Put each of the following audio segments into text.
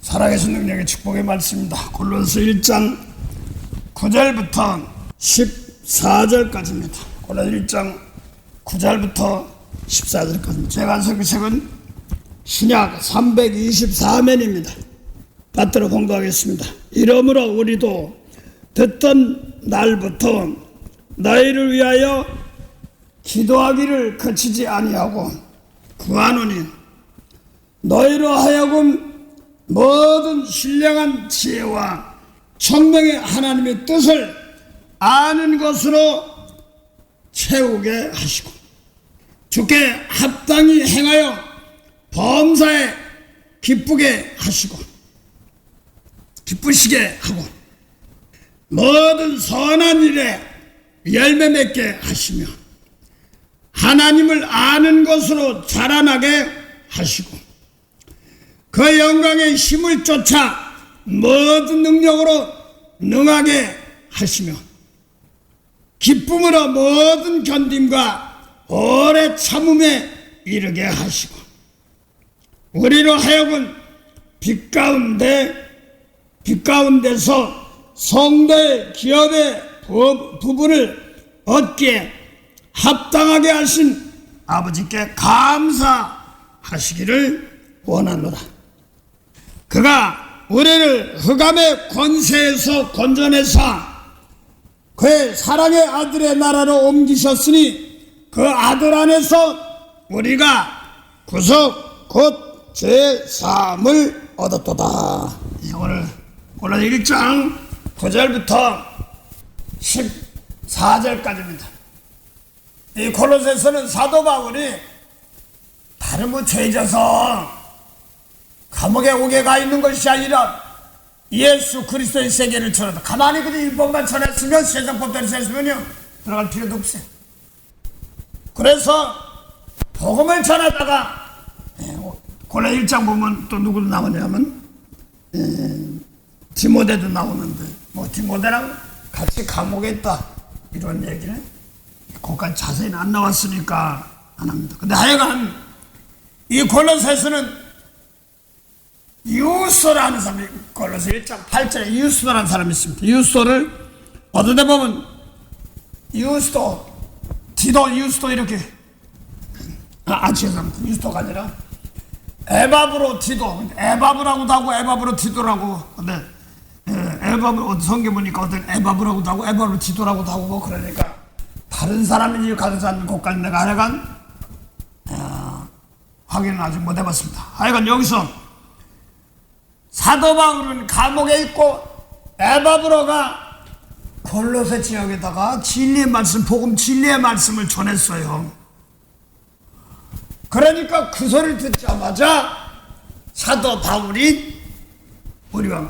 살아계신 능력의 축복의 말씀입니다. 골로새 1장 9절부터 14절까지입니다. 골로새 1장 9절부터 14절까지입니다. 제가 설교 책은 신약 324면입니다. 받들어 공부하겠습니다. 이러므로 우리도 듣던 날부터 너희를 위하여 기도하기를 그치지 아니하고 구하노니 너희로 하여금 모든 신령한 지혜와 청명의 하나님의 뜻을 아는 것으로 채우게 하시고 주께 합당히 행하여 범사에 기쁘시게 하고 모든 선한 일에 열매 맺게 하시며 하나님을 아는 것으로 자라나게 하시고 그 영광의 힘을 쫓아 모든 능력으로 능하게 하시며 기쁨으로 모든 견딤과 오래 참음에 이르게 하시고 우리로 하여금 빛 가운데서 성도의 기업의 부분을 얻기에 합당하게 하신 아버지께 감사하시기를 원하노라. 그가 우리를 흑암의 권세에서 건져내사 그의 사랑의 아들의 나라로 옮기셨으니 그 아들 안에서 우리가 구속 곧 죄사함을 얻었도다. 오늘 골로새 1장 9절부터 14절까지입니다. 이 골로새서는 사도 바울이 다른 죄져서 감옥에 오게 가 있는 것이 아니라 예수 그리스도의 세계를 전하다. 가만히 그냥 일본만 전했으면 세상 법대로 했으면요 들어갈 필요도 없어요. 그래서 복음을 전하다가 골로새 1장 보면 또 누구 나오냐면 디모데도 나오는데 디모데랑 같이 감옥에 있다 이런 얘기는 거기까지 자세히는 안 나왔으니까 안 합니다. 근데 하여간 이 골로새서는 유소라는 사람이 골로새 1장 8절에 유소라는 사람이 있습니다. 유소를 어떤 데 보면 유스도 이렇게 죄송합니다. 유스도가 아니라 에바브로 디도, 에바브라고도 하고 에바브로 디도라고. 근데 에바브 성경 보니까 어떤 에바브라고도 하고 에바브로 디도라고도 하고 그러니까 다른 사람인지 같은 사람인 것까지 내가 하여간 확인은 아직 못 해봤습니다. 하여간 여기서 사도 바울은 감옥에 있고 에바브로가 골로새 지역에다가 진리의 말씀, 복음 진리의 말씀을 전했어요. 그러니까 그 소리를 듣자마자 사도 바울이 우리가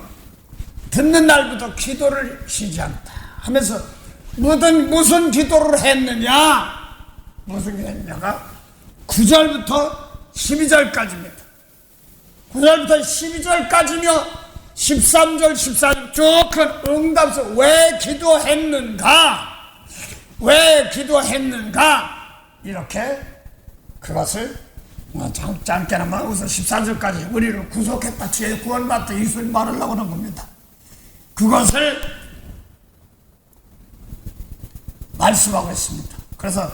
듣는 날부터 기도를 쉬지 않다 하면서 무슨 기도를 했느냐? 무슨 기도를 했느냐가 9절부터 12절까지입니다. 9절부터 12절까지며 13절, 14절 쭉 큰 응답서 왜 기도했는가? 이렇게 그것을 짧게나마 우선 14절까지 우리를 구속했다, 죄 구원받다 이 소리 말하려고 하는 겁니다. 그것을 말씀하고 있습니다. 그래서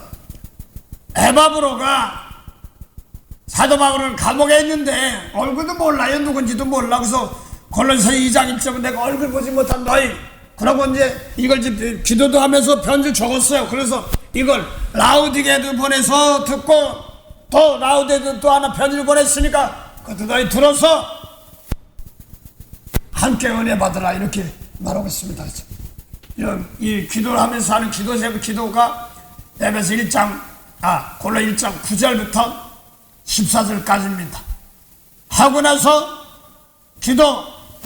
에바브로가 사도 바울은 감옥에 있는데 얼굴도 몰라요. 누군지도 몰라. 그래서 골로새 2장 1절은 내가 얼굴 보지 못한 너희 그러고 이제 이걸 기도도 하면서 편지를 적었어요. 그래서 이걸 라우디게도 보내서 듣고 또 라우디게도 또 하나 편지를 보냈으니까 그것도 너희 들어서 함께 은혜 받으라 이렇게 말하고 있습니다. 이 기도를 하면서 하는 기도가 에베소 1장 골로 1장 9절부터 14절까지입니다. 하고 나서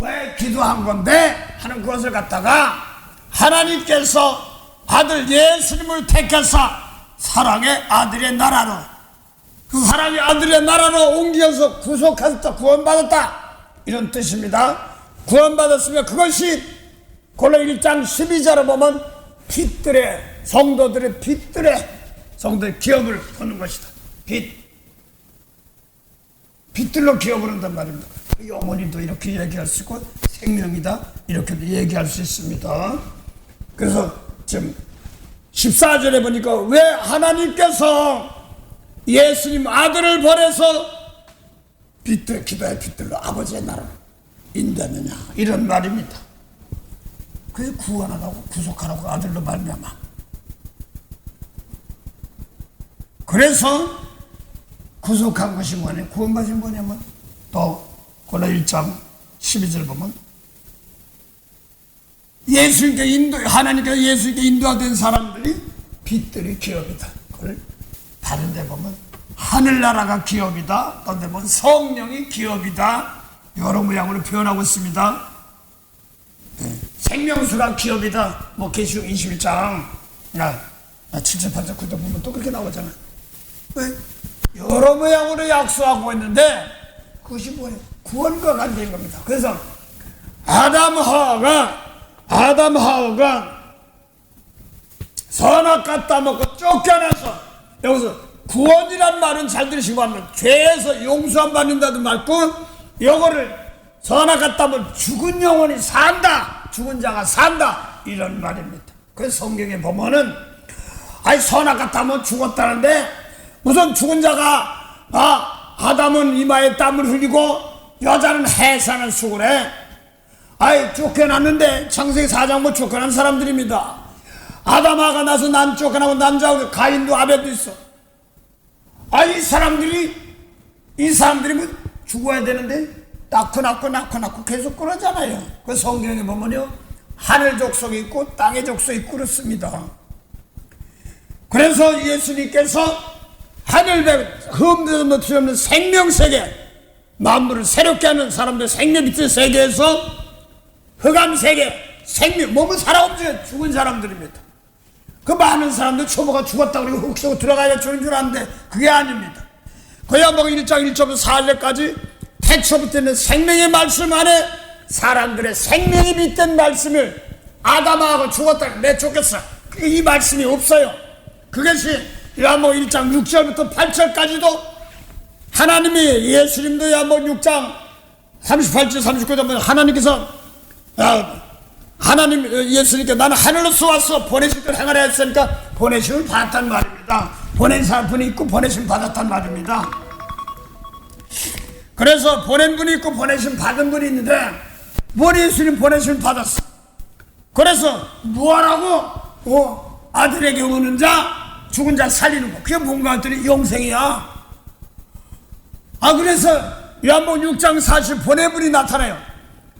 왜 기도한 건데 하는 것을 갖다가 하나님께서 아들 예수님을 택해서 사랑의 아들의 나라로 그 사랑의 아들의 나라로 옮겨서 구속하셨다, 구원받았다 이런 뜻입니다. 구원받았으면 그것이 골로 1장 12절에 보면 성도들의 기업을 보는 것이다. 빛들로 기업을 한단 말입니다. 영혼이도 이렇게 얘기할 수 있고 생명이다 이렇게도 얘기할 수 있습니다. 그래서 지금 14절에 보니까 왜 하나님께서 예수님 아들을 보내서 빛들 기도의 빛들로 아버지의 나라를 인도하느냐 이런 말입니다. 그래서 구원하라고 구속하라고 아들로 말미암아. 그래서 구속한 것이 뭐냐 구원받은 뭐냐면 또 고로 1장 12절 보면 하나님께서 예수님께 인도된 사람들이 빛들이 기업이다. 그걸 다른 데 보면 하늘나라가 기업이다. 다른 데 보면 성령이 기업이다. 여러 모양으로 표현하고 있습니다. 생명수가 기업이다. 뭐 계시록 21장 7절 8절 9절 보면 또 그렇게 나오잖아. 왜? 여러 모양으로 약수하고 있는데 그것이 뭐예요? 구원과 관계인 겁니다. 그래서 아담 하와가 선악과 따먹고 쫓겨나서 여기서 구원이란 말은 잘 들으시고 하면 죄에서 용서안 받는다도 말고 요거를 선악과 따먹 죽은 영혼이 산다 죽은 자가 산다 이런 말입니다. 그래서 성경에 보면은 선악과 따먹 죽었다는데 무슨 죽은 자가 아담은 이마에 땀을 흘리고 여자는 해산을 수고래. 쫓겨났는데 창세기 4장 뭐 쫓겨난 사람들입니다. 아담아가 나서 난 쫓겨나고 남자하고 가인도 아벨도 있어. 이 사람들이 뭐 죽어야 되는데 낳고 계속 그러잖아요. 그 성경에 보면요 하늘 족속이 있고 땅의 족속이 있고 그렇습니다. 그래서 예수님께서 하늘배 흠도 틀림없는 생명세계 만물을 새롭게 하는 사람들 생명 빛의 세계에서 흑암세계 생명 몸은 살아없는 죽은 사람들입니다. 그 많은 사람들 초보가 죽었다고 그러고 흙 쏘고 들어가야 주는 줄 아는데 그게 아닙니다. 고향복 1장 1절부터 4절까지 태초부터 있는 생명의 말씀 안에 사람들의 생명이 빛된 말씀을 아담하고 죽었다고 내쫓겼어. 이 말씀이 없어요. 그것이 요한복 1장 6절부터 8절까지도 하나님이 예수님도 요한복 6장 38절 39절 보면 하나님께서 하나님 예수님께 나는 하늘로서 왔어 보내실 걸 행하라 했으니까 보내심을 받았단 말입니다. 보낸 사람분이 있고 보내심을 받았단 말입니다. 그래서 보낸 분이 있고 보내심 받은 분이 있는데 예수님 보내심을 받았어. 그래서 뭐하라고 아들에게 오는 자 죽은 자 살리는 거 그게 뭔가 했더니 영생이야. 그래서 요한복 6장 40 보내분이 나타나요.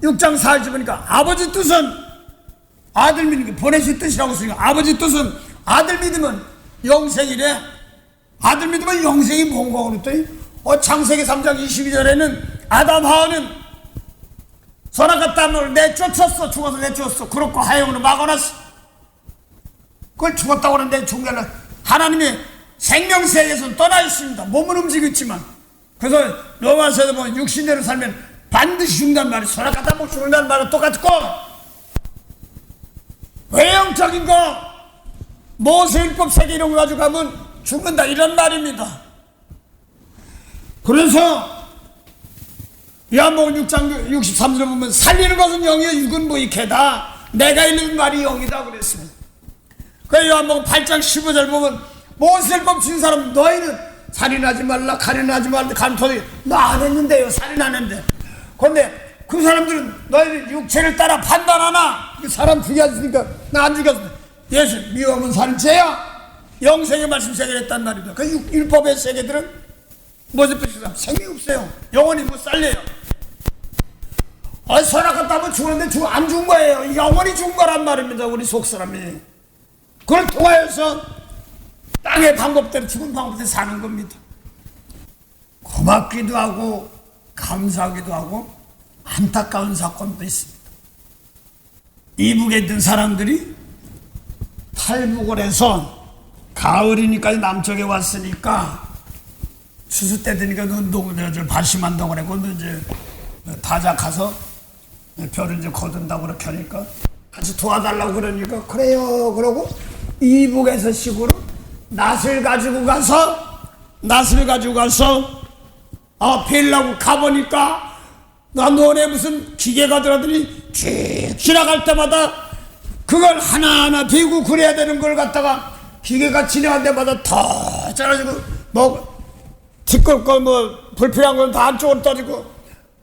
6장 40 보니까 아버지 뜻은 아들 믿는 게 보내신 뜻이라고 쓰니까 아버지 뜻은 아들 믿으면 영생이래. 아들 믿으면 영생이 뭔가 그랬더니 창세기 3장 22절에는 아담 하와는 선악과 땀을 내쫓았어. 죽어서 내쫓았어. 그렇고 하영으로 막아놨어. 그걸 죽었다고 하는데 중간에 하나님의 생명세계에서는 떠나 있습니다. 몸은 움직이고 있지만. 그래서 로마서에도 보면 육신대로 살면 반드시 죽는다는 말이 선악과 땀을 죽는다는 말은 똑같고 외형적인 거 모세율법 세계 이런 거 가지고 가면 죽는다 이런 말입니다. 그래서 요한복음 6장 63절에 보면 살리는 것은 영이요 육은 무익해다. 내가 읽는 말이 영이다 그랬습니다. 그 요한복음 8장 15절 보면 모세율법 진 사람 너희는 살인하지 말라 간음하지 말라 간토리 너 안 했는데요 살인 안 했는데 그런데 그 사람들은 너희는 육체를 따라 판단하나 사람 죽였으니까 나 안 죽였어. 예수 미워하면 살인죄야. 영생의 말씀 세계를 했단 말입니다. 그 율법의 세계들은 모세율법 생명이 없어요. 영원히 못 살려요. 선악과 땀은 죽었는데 안 죽은 거예요. 영원히 죽은 거란 말입니다. 우리 속사람이 그걸 통하여서 땅의 방법대로 죽은 방법대로 사는 겁니다. 고맙기도 하고 감사하기도 하고 안타까운 사건도 있습니다. 이북에 있던 사람들이 탈북을 해서 가을이니까 남쪽에 왔으니까 추수 때 되니까 운동을 발심한다고 그러고 이제 다자 가서 별을 이제 거둔다고 그렇게 하니까 같이 도와달라고 그러니까 그래요 그러고 이북에서 시골로 낫을 가지고 가서 빌라고 가보니까 나 논에 무슨 기계가 들어더니 쭉 지나갈 때마다 그걸 하나하나 배우고 그래야 되는 걸 갖다가 기계가 지나갈 때마다 더 잘라지고 뭐 뒷걸거 뭐 불필요한 건 다 안쪽으로 떨어지고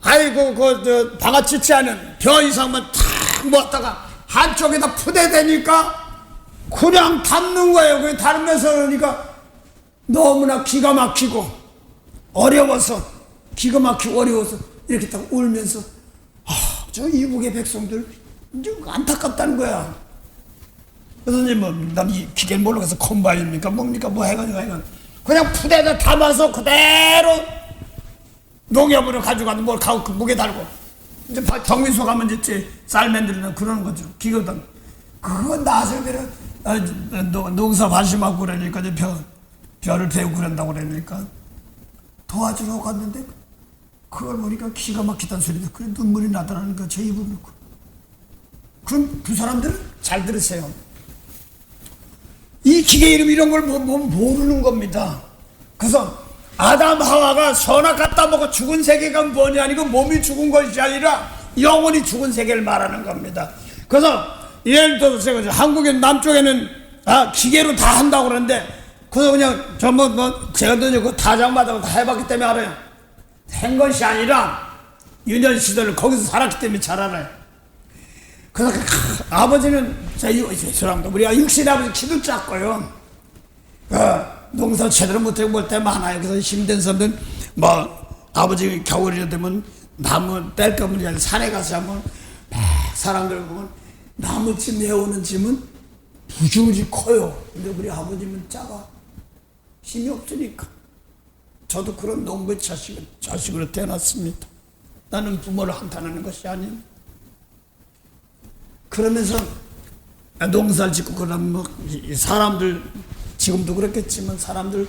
아이고 그 방아치지 않은 벼 이상만 탁 모았다가 한쪽에다 푸대대니까 그냥 담는 거예요. 그 담으면서 그러니까 너무나 기가 막히고 어려워서 기가 막히고 어려워서 이렇게 딱 울면서 저 이북의 백성들 이제 안타깝다는 거야. 그래서 이제 난 이 기계를 몰라서 콤바인입니까 뭡니까 뭐 해가지고 그냥 푸대에다 담아서 그대로 농협으로 가져가도 뭘 가고 그 목에 달고 이제 정민소 가면 이제 쌀 만들면 그러는 거죠. 기계당 그거 나서면 농사 반심하고 그러니까 이제 벼를 배우고 그런다고 그러니까 도와주러 갔는데 그걸 보니까 기가 막히다는 소리도 그래 눈물이 나더라는 거 제 입을 놓고. 그럼 그 사람들은 잘 들으세요. 이 기계 이름 이런 걸 모르는 겁니다. 그래서 아담 하와가 선악 갖다 먹고 죽은 세계가 뭐냐 아니고 몸이 죽은 것이 아니라 영혼이 죽은 세계를 말하는 겁니다. 그래서 예를 들어서 제가 한국의 남쪽에는 기계로 다 한다고 그러는데 그래서 그냥 제가 그 타장마다 다 해봤기 때문에 알아요. 한 것이 아니라 유년 시절을 거기서 살았기 때문에 잘 알아요. 그래서 아버지는 죄송합니다. 우리가 육신의 아버지 키도 작고요. 농사 제대로 못하고 볼 때 많아요. 그래서 힘든 사람들 아버지 겨울이 되면 나무 뗄 거면 산에 가서 한번 막 사람들 보면 나무집 내오는 집은 부지런히 커요. 근데 우리 아버지는 작아. 힘이 없으니까. 저도 그런 농부의 자식으로 태어났습니다. 나는 부모를 한탄하는 것이 아니에요. 그러면서 농사를 짓고 그러면 사람들 지금도 그렇겠지만 사람들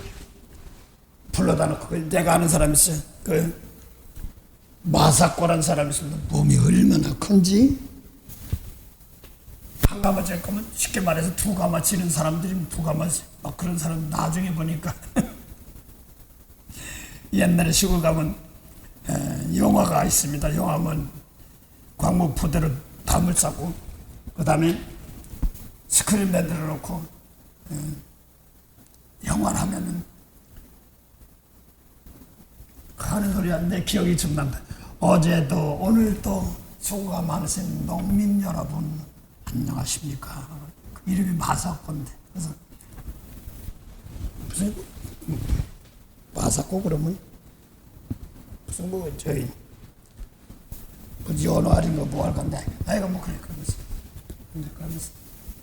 불러다 놓고 내가 아는 사람이 있어요. 그 마사코라는 사람이 있습니다. 몸이 얼마나 큰지 한 가마치 거면 쉽게 말해서 두 가마 치는 사람들이 두 가마치 막 그런 사람 나중에 보니까 옛날에 시골 가면 영화가 있습니다. 영화면 광목포대로 담을 쌓고 그 다음에 스크린 만들어 놓고 영화를 하면은 하는 소리가 내 기억이 좀 난다. 어제도 오늘도 수고가 많으신 농민 여러분 안녕하십니까. 그 이름이 마사코인데 그래서 무슨 마사코 그러면 무슨 저희 연어 아닌가 뭐 할 건데 아이가 그래 그러면서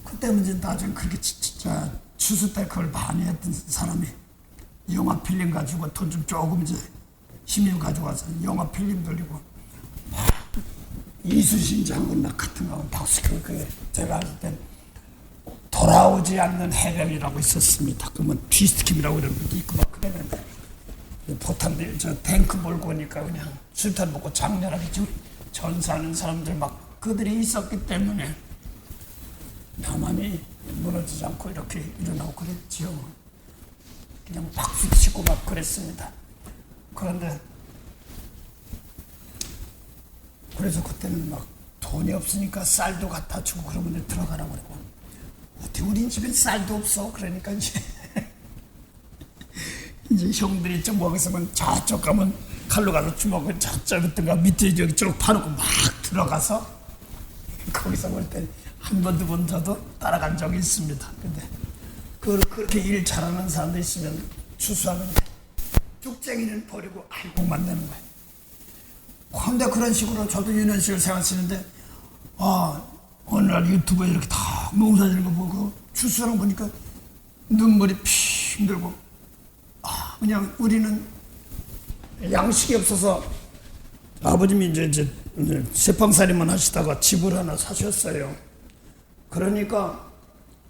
그때 문제 나중에 그렇게 진짜 추수 때 그걸 많이 했던 사람이 영화 필름 가지고 돈 좀 조금 이제 힘을 가져와서 영화 필름 돌리고 이수신 장군 막 같은 거 박수경 그게 제가 할 때 돌아오지 않는 해변이라고 있었습니다. 그러면 뒤스킴이라고 이런 게 있고 막 그랬는데 포탄들 저 탱크 몰고 오니까 그냥 술탄 먹고 장렬하게 전사하는 사람들 막 그들이 있었기 때문에 나만이 무너지지 않고 이렇게 일어나고 그랬지요. 그냥 박수 치고 막 그랬습니다. 그런데 그래서 그때는 막 돈이 없으니까 쌀도 갖다 주고 그러면 들어가라고 그러고 어떻게 우리 집엔 쌀도 없어. 그러니까 이제 형들이 좀 먹었으면 저쪽 가면 칼로 가서 주먹을 저쪽에다가 밑에 저기 쭉 파놓고 막 들어가서 거기서 볼 때 한 번, 두 번 저도 따라간 적이 있습니다. 근데 그렇게 일 잘하는 사람도 있으면 추수하면 쭉쟁이는 버리고 알곡만 내는 거예요. 그런데 그런 식으로 저도 유년식을 생활하시는데 어느 날 유튜브에 이렇게 다 농사 짓는 거 보고 추수하는 거 보니까 눈물이 핑 들고 그냥 우리는 양식이 없어서 아버님이 이제 세팡살이만 하시다가 집을 하나 사셨어요. 그러니까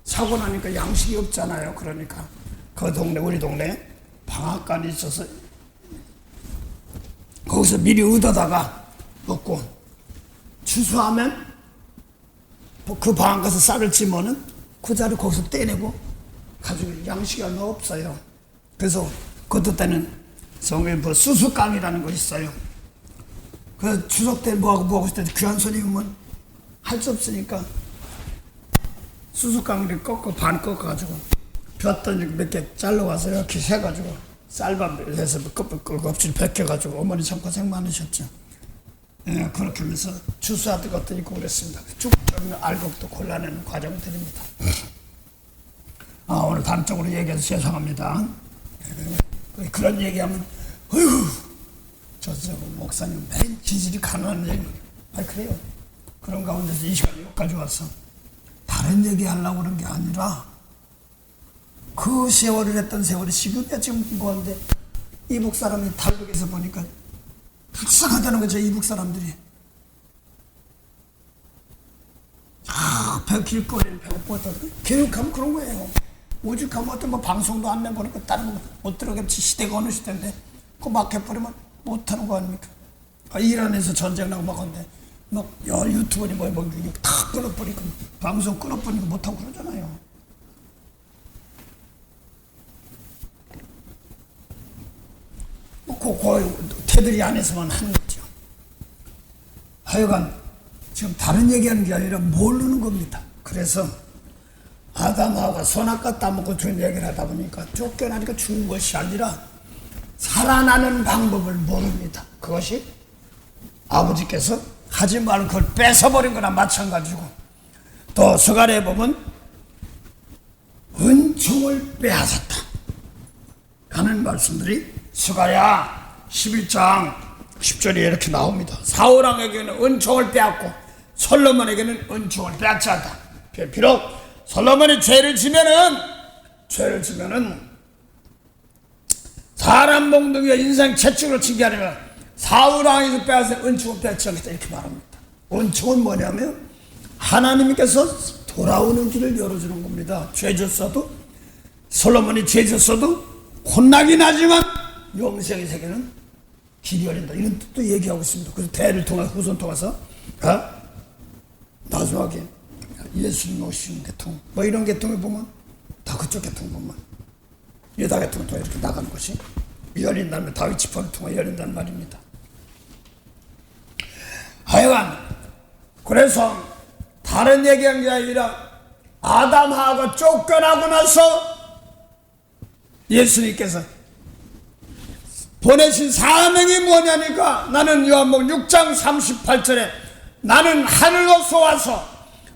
사고 나니까 양식이 없잖아요. 그러니까 그 동네 우리 동네 방앗간이 있어서 거기서 미리 얻어다가 먹고 추수하면 그 방앗 가서 쌀을 찌면은 그 자리 거기서 떼내고 가지고 양식이 얼마 없어요. 그래서 그때 때는 성에 수수깡이라는 거 있어요. 그 추석 때 뭐하고 있을 때 귀한 손님은 할 수 없으니까 수수깡을 반 꺾어가지고 볕던 몇 개 잘라와서 이렇게 해가지고 쌀밥 해서 껍질 벗겨가지고 어머니 참 고생 많으셨죠. 예, 그렇게 하면서 주스하던 것도 있고 그랬습니다. 쭉 알곡도 골라내는 과정을 드립니다. 오늘 단적으로 얘기해서 죄송합니다. 그런 얘기하면 어휴 저 목사님 맨 기질이 가난한 얘기 그래요. 그런 가운데서 이 시간에 여기까지 와서 다른 얘기 하려고 그런 게 아니라 그 세월을 했던 세월이 지금이야 지금 뭐한데 이북 사람이 탈북에서 보니까 불쌍하다는 거죠. 이북 사람들이 길거리를 배고팠다 교육하면 그런 거예요. 오죽하면 어떤 뭐 방송도 안 내보니까 다른 거 못 들어가면 시대가 어느 시대인데 그거 막 해버리면 못하는 거 아닙니까? 이란에서 전쟁 나고 막 한데 막 유튜브니 다 끊어버리고 방송 끊어버리고 못하고 그러잖아요. 테두리 안에서만 하는 거죠. 하여간 지금 다른 얘기하는 게 아니라 모르는 겁니다. 그래서 아담하고 선악과 따먹고 죽은 얘기를 하다 보니까 쫓겨나니까 죽은 것이 아니라 살아나는 방법을 모릅니다. 그것이 아버지께서 하지 말고 그걸 뺏어버린 거나 마찬가지고 또 서간에 보면 은총을 빼앗았다 하는 말씀들이 스가랴 11장 10절에 이렇게 나옵니다. 사울왕에게는 은총을 빼앗고 솔로몬에게는 은총을 빼앗지 않다. 비록 솔로몬이 죄를 지면은 사람 몽둥이와 인생 채찍으로 치게 하려면 사울왕에서 빼앗은 은총을 빼앗지 않겠다 이렇게 말합니다. 은총은 뭐냐면 하나님께서 돌아오는 길을 열어주는 겁니다. 죄 졌어도 솔로몬이 죄 졌어도 혼나긴 하지만 영생의 세계는 길이 열린다 이런 뜻도 얘기하고 있습니다. 그래서 대를 통해서 후손 통해서 마지막에 예수님 오시는 계통 뭐 이런 계통을 보면 다 그쪽 계통 보면 유다 계통을 통해 이렇게 나가는 것이 열린다면 다윗 지파를 통해 열린다는 말입니다. 하여간 그래서 다른 얘기한 게 아니라 아담 하와가 쫓겨나고 나서 예수님께서 보내신 사명이 뭐냐니까 나는 요한복음 6장 38절에 나는 하늘로서 와서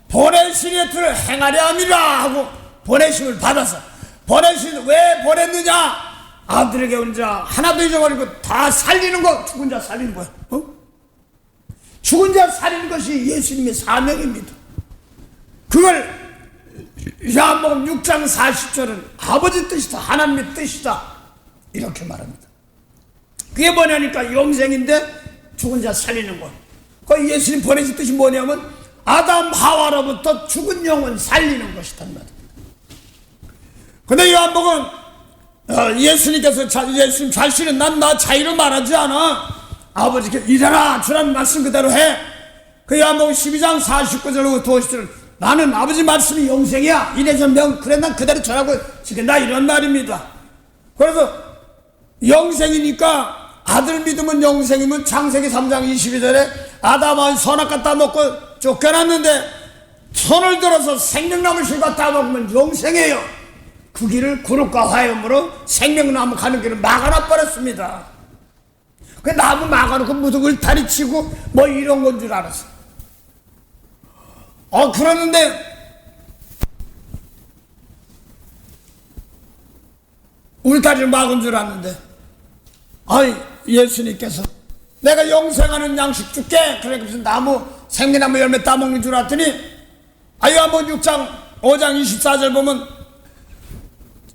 보내신 뜻을 행하려 함이라 하고 보내심을 받아서 보내신 왜 보냈느냐 아들에게 온 자 하나도 잊어버리고 다 살리는 거 죽은 자 살리는 거야. 죽은 자 살리는 것이 예수님의 사명입니다. 그걸 요한복음 6장 40절은 아버지 뜻이다 하나님의 뜻이다 이렇게 말합니다. 그게 뭐냐니까 영생인데 죽은 자 살리는 것. 그 예수님 보내신 뜻이 뭐냐면 아담 하와로부터 죽은 영혼 살리는 것이란 말입니다. 근데 요한복음 예수님께서 예수님 자신은 난 나 자유를 말하지 않아 아버지께 일어나 주라는 말씀 그대로 해. 그 요한복음 12장 49절로 50절 나는 아버지 말씀이 영생이야 이래서 그래 난 그대로 전하고 지킨다 이런 말입니다. 그래서 영생이니까 아들 믿으면 영생이면 창세기 3장 22절에 아담은 선악과 따먹고 쫓겨났는데 손을 들어서 생명나무 실과 따먹으면 영생이에요. 그 길을 구름과 화염으로 생명나무 가는 길을 막아놔 버렸습니다. 그 나무 막아놓고 무슨 울타리 치고 뭐 이런 건 줄 알았어. 그러는데 울타리를 막은 줄 알았는데 예수님께서 내가 영생하는 양식 줄게 그래 무슨 나무 생명나무 열매 따먹는 줄 알았더니 요한복음 6장 5장 24절 보면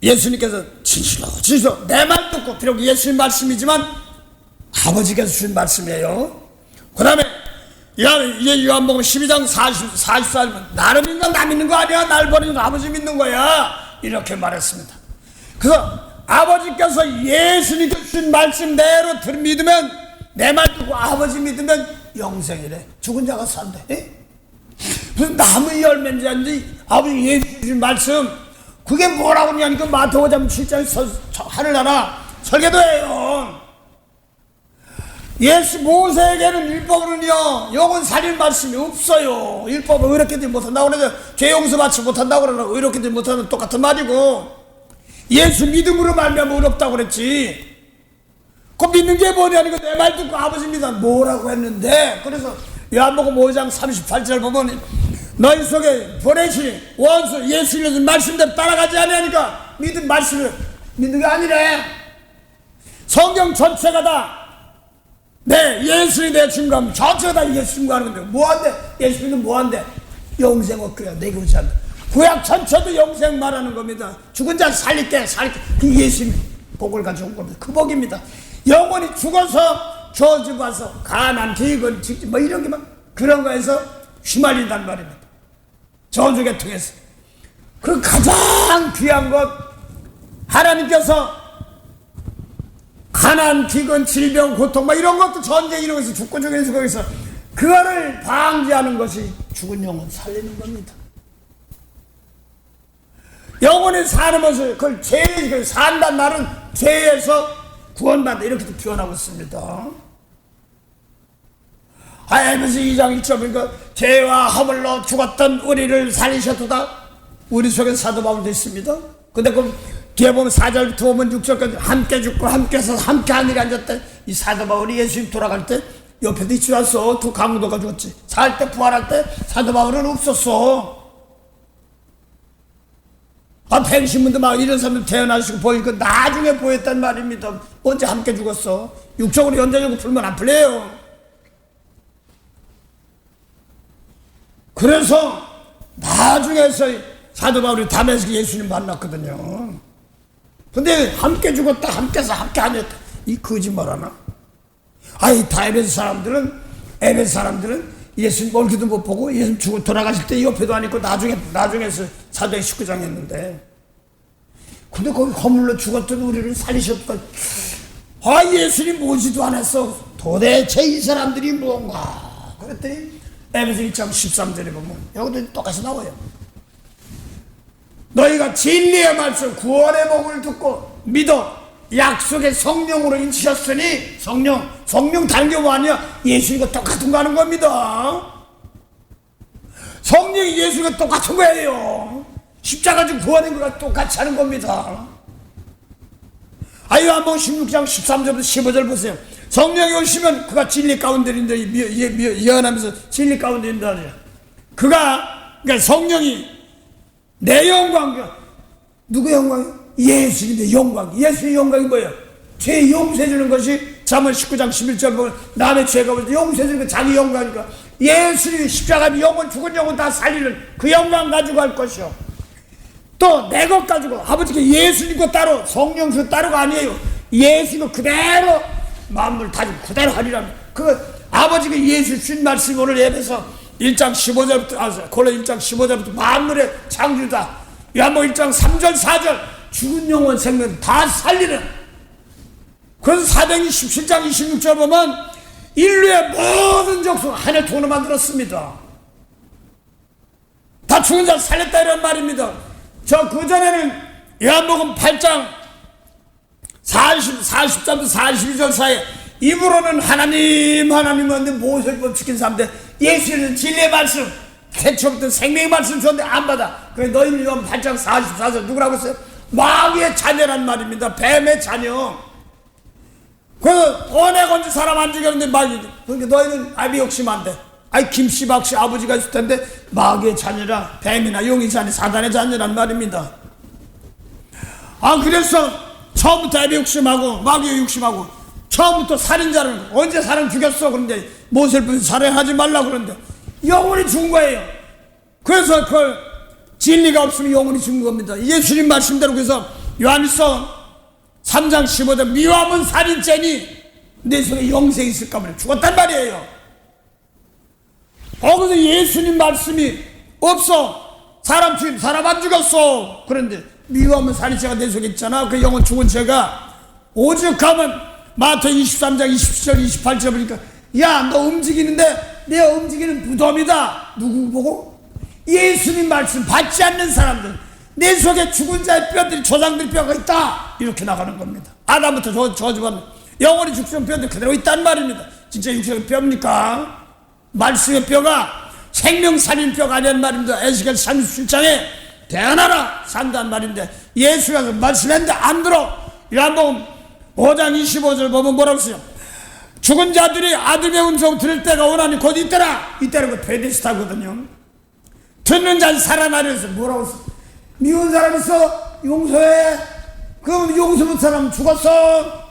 예수님께서 진실로 내 말 듣고 비록 예수님 말씀이지만 아버지께서 주신 말씀이에요. 그 다음에 요한복음 12장 44절 나를 믿는 나 믿는 거 아니야 날 버리는 아버지 믿는 거야 이렇게 말했습니다. 그래서 아버지께서 예수님께서 주신 말씀대로 믿으면 내 말 듣고 아버지 믿으면 영생이래. 죽은 자가 산대. 무슨 나무 열매인지 아버지 예수 주신 말씀 그게 뭐라고 하냐니까 마태복음 7장 하늘나라 설계도예요. 모세에게는 율법으로는요 영혼 살릴 말씀이 없어요. 율법을 의롭게들 못한다고 그러죠. 죄 용서받지 못한다고 그러고 의롭게들 못하는 똑같은 말이고, 예수 믿음으로 말미암아 의롭다고 그랬지. 그 믿는 게 뭐냐니까 내 말 듣고 아버지 믿어 뭐라고 했는데. 그래서 요한복음 5장 38절 보면 너희 속에 보내시 원수 예수 일러준 말씀대로 따라가지 아니하니까 믿은 말씀을 믿는 게 아니래. 성경 전체가 다 예수에 대해 증거하면 전체가 다 예수 증거하는 건데 뭐한대? 예수 믿으면 뭐한대? 영생 얻고요. 내게 오지 않는다. 구약 전체도 영생 말하는 겁니다. 죽은 자 살릴게 그 예수 복을 가져온 겁니다. 그 복입니다. 영혼이 죽어서 저주 가서 가난 기근 뭐 이런 게 막 그런 거에서 휘말린단 말입니다. 저주 계통에서 그 가장 귀한 것, 하나님께서 가난 기근 질병 고통 뭐 이런 것도 전쟁 이런 것에서 죽고 죽어서 거기서 그거를 방지하는 것이 죽은 영혼 살리는 겁니다. 영혼이 사는 것을 그걸 산단 말은 죄에서 구원받는다 이렇게 표현하고 있습니다. 에베소 2장 1절 보니까 죄와 허물로 죽었던 우리를 살리셨도다. 우리 속에 사도 바울도 있습니다. 근데 그 뒤에 보면 4절부터 보면 6절까지 함께 죽고 함께 서서 함께 하늘에 앉았대. 이 사도 바울이 예수님 돌아갈 때 옆에도 있지 않았어. 두 강도가 죽었지. 살 때 부활할 때 사도 바울은 없었어. 백신분도 막 이런 사람들 태어나시고 보이니까 나중에 보였단 말입니다. 언제 함께 죽었어? 육적으로 연장적으로 풀면 안 풀려요. 그래서 나중에서 사도 바울이 담에서 예수님 만났거든요. 근데 함께 죽었다 함께서 함께 아니었다 이 거짓말 하나? 다 에베소 사람들은 예수님 얼굴도 못 보고 예수님 죽고 돌아가실 때 옆에도 안 있고 나중에서 사도행 19장 했는데, 근데 거기 허물로 죽었던 우리를 살리셨던 예수님 오지도 않았어. 도대체 이 사람들이 무언가? 그랬더니 에베소 1장 13절에 보면 여기도 똑같이 나와요. 너희가 진리의 말씀 구원의 복을 듣고 믿어 약속의 성령으로 인치셨으니, 성령 다른 게 뭐 아니야? 예수님과 똑같은 거 하는 겁니다. 성령이 예수님과 똑같은 거예요. 십자가 중 구원인 것과 똑같이 하는 겁니다. 요한복음 16장 13절부터 15절 보세요. 성령이 오시면 그가 진리 가운데 있는다. 예언하면서 진리 가운데 있는다. 그러니까 성령이 내 영광, 누구 영광이요? 예수님의 영광. 예수의 영광이 뭐예요? 죄 용서해 주는 것이 잠언 19장 11절 보면 남의 죄가 볼때 용서해 주는 게 자기 영광이니까 예수님이 십자가에 영혼 죽은 영혼 다 살리는 그 영광 가지고 할 것이요. 또 내 것 가지고 아버지께 예수님 거 따로 성령 그 따로가 아니에요. 예수님 그대로 만물 다지고 그대로 하리라. 그 아버지가 예수 준 말씀 오늘 예배에서 1장 15절부터 골로새 1장 15절부터 만물의 창조다. 요한복음 1장 3절 4절 죽은 영혼 생명 다 살리는. 그래서 사도행 17장 26절 보면 인류의 모든 족속 하나의 돈을 만들었습니다. 다 죽은 자 살렸다 이런 말입니다. 그전에는 요한복음 8장 40절부터 42절 사이에 입으로는 하나님 하는데 모세법 지킨 사람들 예수는 진리의 말씀 태초부터 생명의 말씀 줬는데 안 받아. 그래 너희는 요한 8장 44절 누구라고 했어요? 마귀의 자녀란 말입니다. 뱀의 자녀. 돈에 건지 사람 안 죽였는데 마귀. 그러니까 너희는 아비 욕심 안 돼. 김씨 박씨 아버지가 있을 텐데 마귀의 자녀라. 뱀이나 용의 자녀 사단의 자녀란 말입니다. 그래서 처음부터 아비 욕심하고 마귀의 욕심하고 처음부터 살인자는 언제 사람 죽였어? 그런데 모세를 살해하지 말라고 그러는데 영혼이 죽은 거예요. 그래서 그 진리가 없으면 영혼이 죽은 겁니다. 예수님 말씀대로. 그래서 요한일서 3장 15절 미워하면 살인죄니 내 속에 영생이 있을까 말이에요. 죽었단 말이에요. 그래서 예수님 말씀이 없어. 사람 안 죽였어. 그런데 미워하면 살인죄가 내 속에 있잖아. 그 영혼 죽은 죄가 오죽하면 마태복음 23장 27절 28절 보니까 너 움직이는데 내 움직이는 무덤이다. 누구 보고? 예수님 말씀 받지 않는 사람들. 내 속에 죽은 자의 뼈들이 조상들 뼈가 있다. 이렇게 나가는 겁니다. 아담부터 저주받는 영원히 죽은 뼈도 그대로 있단 말입니다. 진짜 육신의 뼈입니까? 말씀의 뼈가 생명살인 뼈가 아니란 말입니다. 에스겔 37장에 대하나라 산단 말인데 예수가 말씀했는데 안 들어. 요한복음 5장 25절 보면 뭐라고 써요? 죽은 자들이 아들의 음성 들을 때가 오나니 곧 있더라. 이때는 그 베데스다거든요. 듣는 자는 살아나려 해서 뭐라고 써? 미운 사람 있어? 용서해. 그럼 용서 못한 사람 죽었어.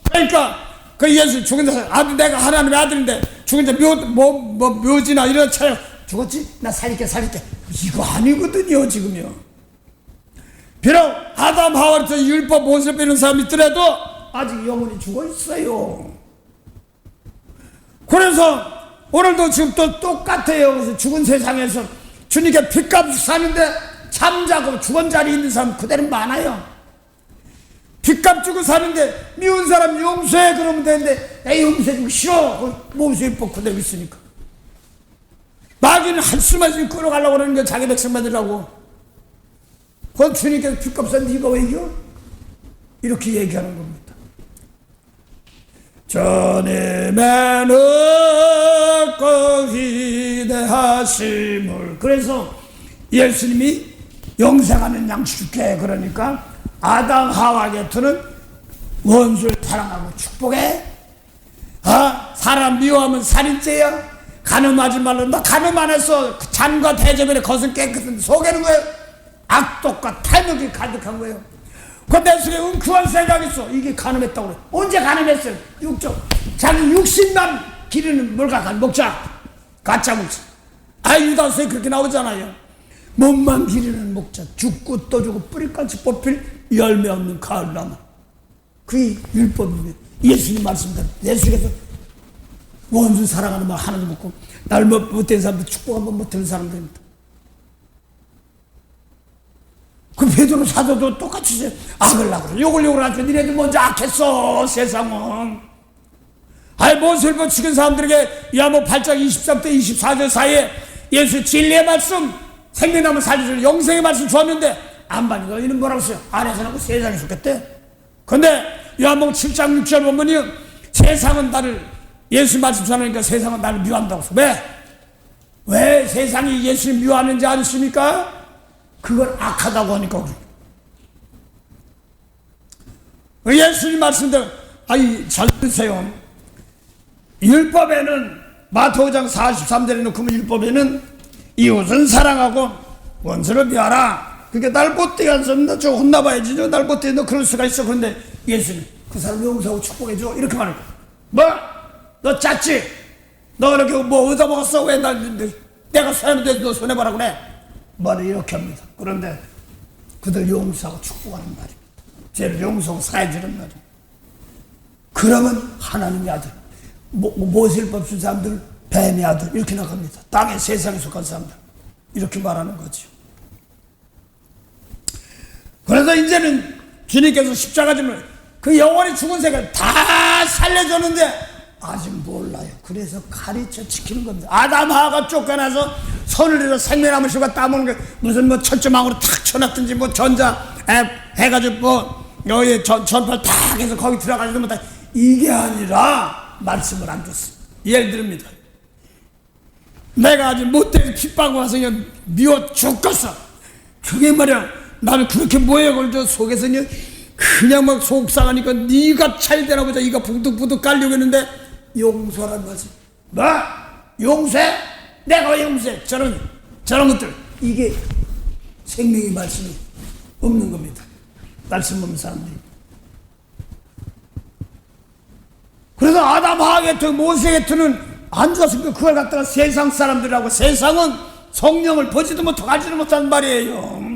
그러니까 그 예수 죽은 자 아들 내가 하나님의 아들인데 죽은 자 묘지나 이런 차려 죽었지? 나 살릴게 이거 아니거든요. 지금요. 비록 아담 하와부터 율법 모세 빼는 사람이 있더라도 아직 영혼이 죽어 있어요. 그래서 오늘도 지금 또 똑같아요. 그래서 죽은 세상에서 주님께 빚값 사는데 잠자고 죽은 자리에 있는 사람 그대로 많아요. 빚값 주고 사는데 미운 사람 용서해 그러면 되는데 에이 용서해주기 싫어. 모세율법 그대로 있으니까. 마귀는 한숨만 끌어가려고 그러는 게 자기 백성만들라고. 그건 주님께서 빚값 샀는데 이거 왜 이겨? 이렇게 얘기하는 겁니다. 주님의 높고 위대하심을. 그래서 예수님이 영생하는 양식 줄게. 그러니까 아담 하와 곁에는 원수를 사랑하고 축복해. 사람 미워하면 살인죄야. 간음하지 말라. 너 간음 안 했어. 잔과 대접에 겉은 깨끗한데 속에는 거예요. 악독과 탐욕이 가득한 거예요. 그 내 속에 웅크한 생각이 있어. 이게 간음했다고 그래. 언제 간음했어요? 육적. 자기 육신만 기르는 물가간 목자. 가짜 목자. 유다서에 그렇게 나오잖아요. 몸만 기르는 목자. 죽고 또 죽고 뿌리까지 뽑힐 열매 없는 가을나무. 그게 율법이에요. 예수님 말씀대로 내 속에서 원수 사랑하는 말 하나도 먹고 날 못된 사람들 축복 한번 못하는 사람들입니다. 그 베드로 사도도 똑같이 악을 하고 욕을 하죠. 니네들 먼저 악했어. 세상은. 모세를 죽인 사람들에게 야모 8장 23대 24절 사이에 예수 진리의 말씀 생명나무 살려줄 영생의 말씀 주었는데 안 받는 너희는 뭐라고 써요? 안에서 나고 세상에 속했대. 근데 요한복음 7장 6절 보면요, 세상은 나를 예수 말씀 전하니까 세상은 나를 미워한다고 써. 왜 세상이 예수를 미워하는지 아십니까? 그걸 악하다고 하니까 그래요. 예수님 말씀대로 잘 들으세요. 율법에는 마태오장 43절에 놓고 율법에는 이웃은 사랑하고 원수를 미워하라. 그게 날 못되게 한 사람 너 저 혼나봐야지. 날 못되게 너 그럴 수가 있어. 그런데 예수님 그 사람 용서하고 축복해줘 이렇게 말할 거야. 너 짰지? 너 이렇게 얻어먹었어? 왜 내가 손해보는데 너 손해보라 그래? 말을 이렇게 합니다. 그런데 그들 용서하고 축복하는 말입니다. 죄를 용서하고 사해주는 말입니다. 그러면 하나님의 아들, 모세율법 쓴 사람들 뱀의 아들 이렇게 나갑니다. 땅의 세상에 속한 사람들 이렇게 말하는 거죠. 그래서 이제는 주님께서 십자가 지면 그 영원히 죽은 세계를 다 살려줬는데 아직 몰라요. 그래서 가르쳐 지키는 겁니다. 아담 하와가 쫓겨나서 손을 들어 생명나무 실과 따먹는 게 무슨 철조망으로 탁 쳐놨든지 전자 해가지고 여기 전파를 탁 해서 거기 들어가지도 못하. 이게 아니라 말씀을 안 줬어. 예를 듭니다. 내가 아주 못되게 핍박을 와서 그냥 미워 죽겠어. 그게 말이야. 나는 그렇게 모해 걸죠. 속에서 그냥 막 속상하니까 네가 찰대나 보자. 이가 부득부득 깔려고 했는데 용서란 거지. 용서해? 내가 왜 용서해? 저런 것들. 이게 생명의 말씀이 없는 겁니다. 말씀 없는 사람들이. 그래서 아담 하와 곁에 모세 곁에는 안 좋았으니까 그걸 갖다가 세상 사람들하고 세상은 성령을 보지도 못하고 알지도 못하는 말이에요.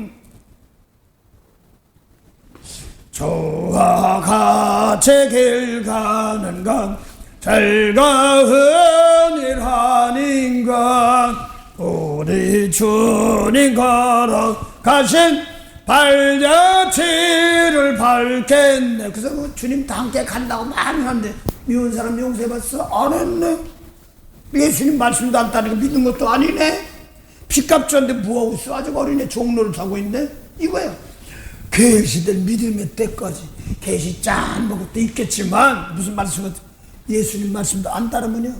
저와 같이 길 가는 건 즐거운 일 아닌가. 우리 주님 걸어가신 발자취를 밟겠네. 그래서 주님 다 함께 간다고 많이 하는데 미운 사람 용서해봤어? 안 했네. 예수님 말씀도 안 따르고 믿는 것도 아니네. 빚값 줬는데 뭐하고 있어? 아직 어린애 종로를 타고 있네. 이거예요. 계시될 믿음의 때까지 계시 짠 먹을 때 있겠지만 무슨 말씀은 예수님 말씀도 안 따르면요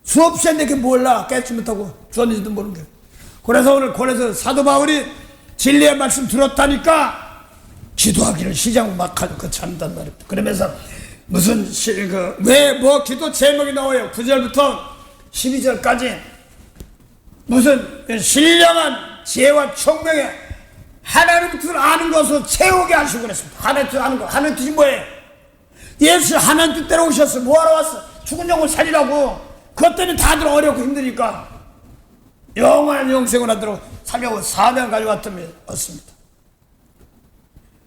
수없이 내게 몰라 깨닫지 못하고 주었는지도 모르는 거예요. 그래서 오늘 고레서 사도 바울이 진리의 말씀 들었다니까 기도하기를 시작을 막 하고 그 참단 말입니다. 그러면서 무슨 왜 뭐 기도 제목이 나와요. 9절부터 12절까지 무슨 신령한 지혜와 총명에 하나님 뜻을 아는 것으로 채우게 하시고 그랬습니다. 하나님 뜻을 아는 것. 하나님 뜻이 뭐예요? 예수 하나님 뜻대로 오셨어. 뭐하러 왔어? 죽은 영을 살리라고. 그것 때문에 다들 어렵고 힘드니까 영원한 영생을 하도록 살려고 사명 가지고 왔습니다.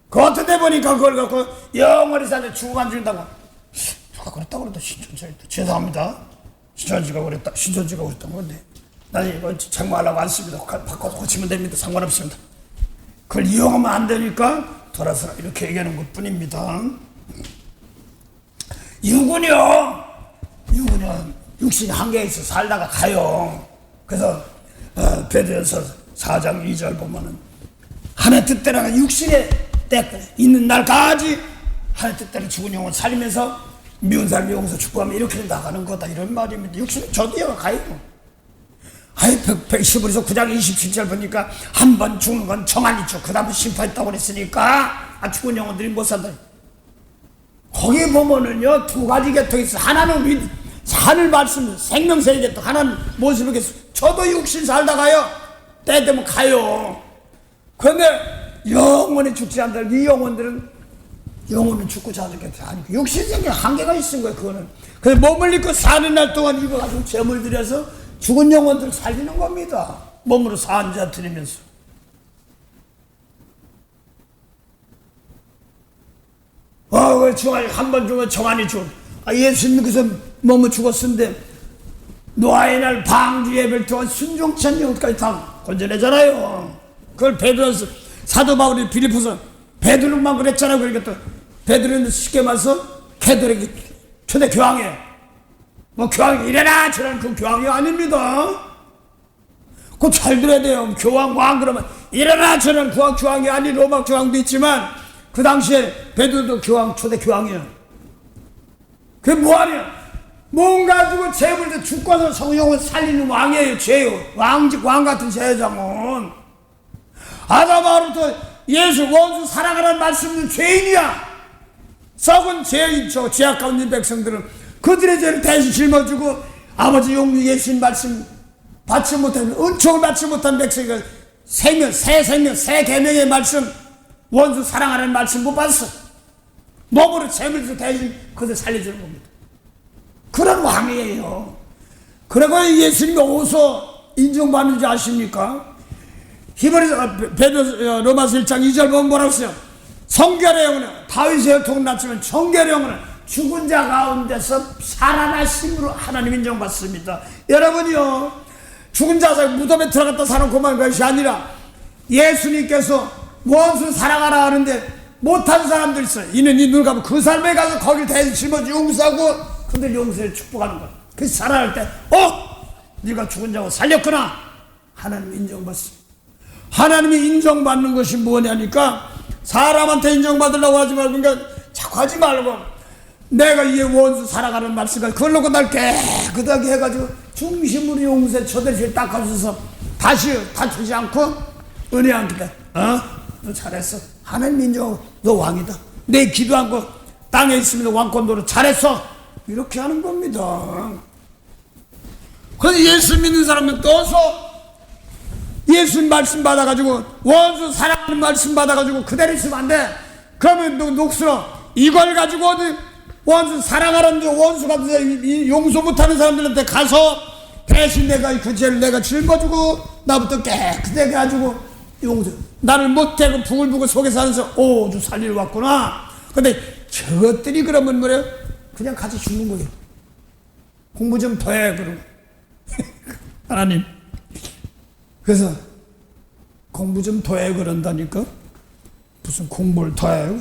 그 어떤 데 보니까 그걸 갖고 영원히 살려 죽으면 안 죽는다고. 누가 그랬다고 그래도 신천지가 죄송합니다. 신천지가 그랬다고 건데 나중에 이거 장마하려고 안 씁니다. 바꿔서 고치면 됩니다. 상관없습니다. 그걸 이용하면 안 되니까 돌아서 이렇게 얘기하는 것 뿐입니다. 육은요 육신이 한계에 있어 살다가 가요. 그래서 베드로서 4장 2절 보면은 하나님 뜻대로 육신의 때 있는 날까지 하나님 뜻대로 죽은 영혼 살리면서 미운 사람 용서 축복하면 이렇게 나가는 거다 이런 말입니다. 육신은 저도요 가요. 115에서 9장 27절 보니까 한 번 죽는 건 정한이죠. 그 다음에 심판했다고 그랬으니까 죽은 영혼들이 못 산다. 거기 보면은요 두 가지 계통이 있어. 하나는 하늘 말씀 생명세계 계통, 하나는 모습을 계속. 저도 육신 살다가요 때 되면 가요. 그런데 영원히 죽지 않다. 이 영혼은 죽고 자는 게 아니고 육신생에 한계가 있는 거예요. 그거는 그래서 몸을 입고 사는 날 동안 이거 가지고 제물 드려서 죽은 영혼들 살리는 겁니다. 몸으로 사한 자 드리면서. 왜 중환이 한 번 죽으면 정환이 죽어. 예수님 그래서 몸을 죽었는데 노아의 날 방주 예배를 통한 순종찬 영혼까지 다 건져내잖아요. 그걸 베드로서 사도 바울이 빌립보서 베드로만 그랬잖아요. 그러니까 또 베드로는 쉽게 말해서 캐도릭 초대 교황이에요. 뭐 교황이 이래라 저래라 그 교황이 아닙니다. 그거 잘 들어야 돼요. 교황 왕 그러면 이래라 저래라 교황이 아닌 로마 교황도 있지만 그 당시에 베드로도 교황 초대 교황이에요. 그게 뭐하냐? 몸 가지고 재물도 죽고서 성령을 살리는 왕이에요. 죄요. 왕 같은 제자몬. 아담으로부터 예수 원수 사랑하라는 말씀은 죄인이야. 썩은 죄인 죄악 가운데 백성들은 그들의 죄를 대신 짊어지고 아버지 용리 예수님 말씀 받지 못한 은총을 받지 못한 백성이 새 계명의 말씀 원수 사랑하라는 말씀 못 받았어. 몸으로 재물도 대신 그들 살려주는 겁니다. 그런 왕이에요. 그리고 예수님이 어디서 인정받는지 아십니까? 로마서 1장 2절 보면 뭐라고 써요? 성결의 영혼은 다윗의 혈통을 낳지만 성결의 영혼은 죽은 자 가운데서 살아나심으로 하나님 인정받습니다. 여러분이요 죽은 자가 무덤에 들어갔다 사는 그만 것이 아니라 예수님께서 원수 사랑하라 하는데 못한 사람들 있어요. 이는 눈을 감고 그 삶에 가서 거길 대신 짊어지고 용서하고 그들 용서를 축복하는 거야. 그래서 살아날 때 네가 죽은 자고 살렸구나 하나님 인정받습니다. 하나님이 인정받는 것이 뭐냐니까 사람한테 인정받으려고 하지 말고 그러니까 자꾸 하지 말고 내가 이 원수 살아가는 말씀을 그걸 놓고 날 깨끗하게 해가지고 중심으로 용서에 초대실 닦아줘서 다시 다치지 않고 은혜 안기다. 너 잘했어. 하나님 인정. 너 왕이다. 내 기도한 거 땅에 있으면 왕권도로 잘했어. 이렇게 하는 겁니다. 그래서 예수 믿는 사람은 떠서 예수 말씀 받아가지고 원수 사랑하는 말씀 받아가지고 그대로 있으면 안 돼. 그러면 너 녹슬어. 이걸 가지고 어디 원수 사랑하라는 원수가 용서 못하는 사람들한테 가서 대신 내가 그 죄를 내가 짊어지고 나부터 깨끗하게 가지고 용서. 나를 못하고 부글부글 속에 사면서 주 살리러 왔구나. 근데 저것들이 그러면 뭐래요? 그냥 같이 죽는 거예요. 공부 좀 더 해 그러고 하나님 그래서 공부 좀 더 해 그런다니까 무슨 공부를 더 해요?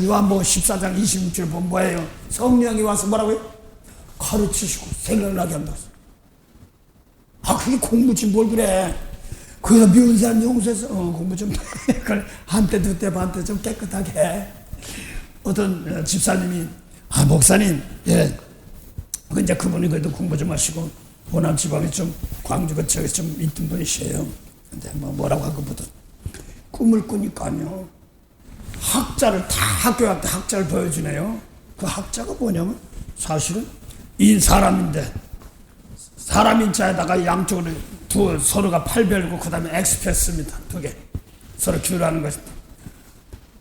요한복음 14장 26절 보면 뭐예요? 성령이 와서 뭐라고요? 가르치시고 생각나게 한다. 그게 공부지 뭘 그래. 그래서 미운 사람 용서해서 공부 좀 그걸 한때 두때 반때 좀 깨끗하게 해. 어떤 집사님이 목사님 이제 그분이 그래도 공부 좀 하시고 호남 지방에 좀 광주 그쪽에 좀 있던 분이시에요. 근데 뭐라고 하고보다 꿈을 꾸니까요 학자를 다 학교 갈 때 학자를 보여주네요. 그 학자가 뭐냐면 사실은 이 사람인데 사람인 자에다가 양쪽으로 서로가 팔별고 그 다음에 엑스프레스입니다. 두 개 서로 교류하는 것입니다.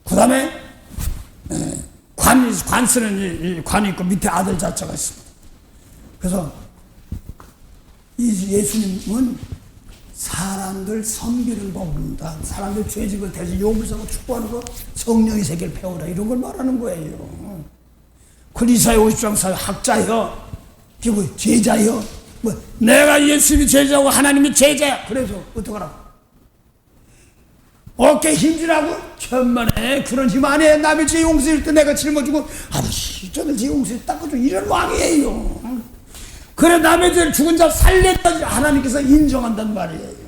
그 다음에 관 쓰는 관이 있고 밑에 아들 자자가 있습니다. 그래서 이 예수님은 사람들 섬기는 법입니다. 사람들 죄짓고 대신 용서하고 축복하는 거 성령의 세계를 배우라 이런 걸 말하는 거예요. 이사야 50장 4 학자여 그리고 제자여 내가 예수님이 제자고 하나님이 제자야. 그래서 어떡하라고? 어깨 힘주라고? 천만에 그런 힘 안 해. 남의 죄 용서할 때 내가 짊어지고 아버지 저는 죄 용서해 닦아줘 이런 왕이에요. 그래 남의 죄를 죽은 자 살렸다지 하나님께서 인정한단 말이에요.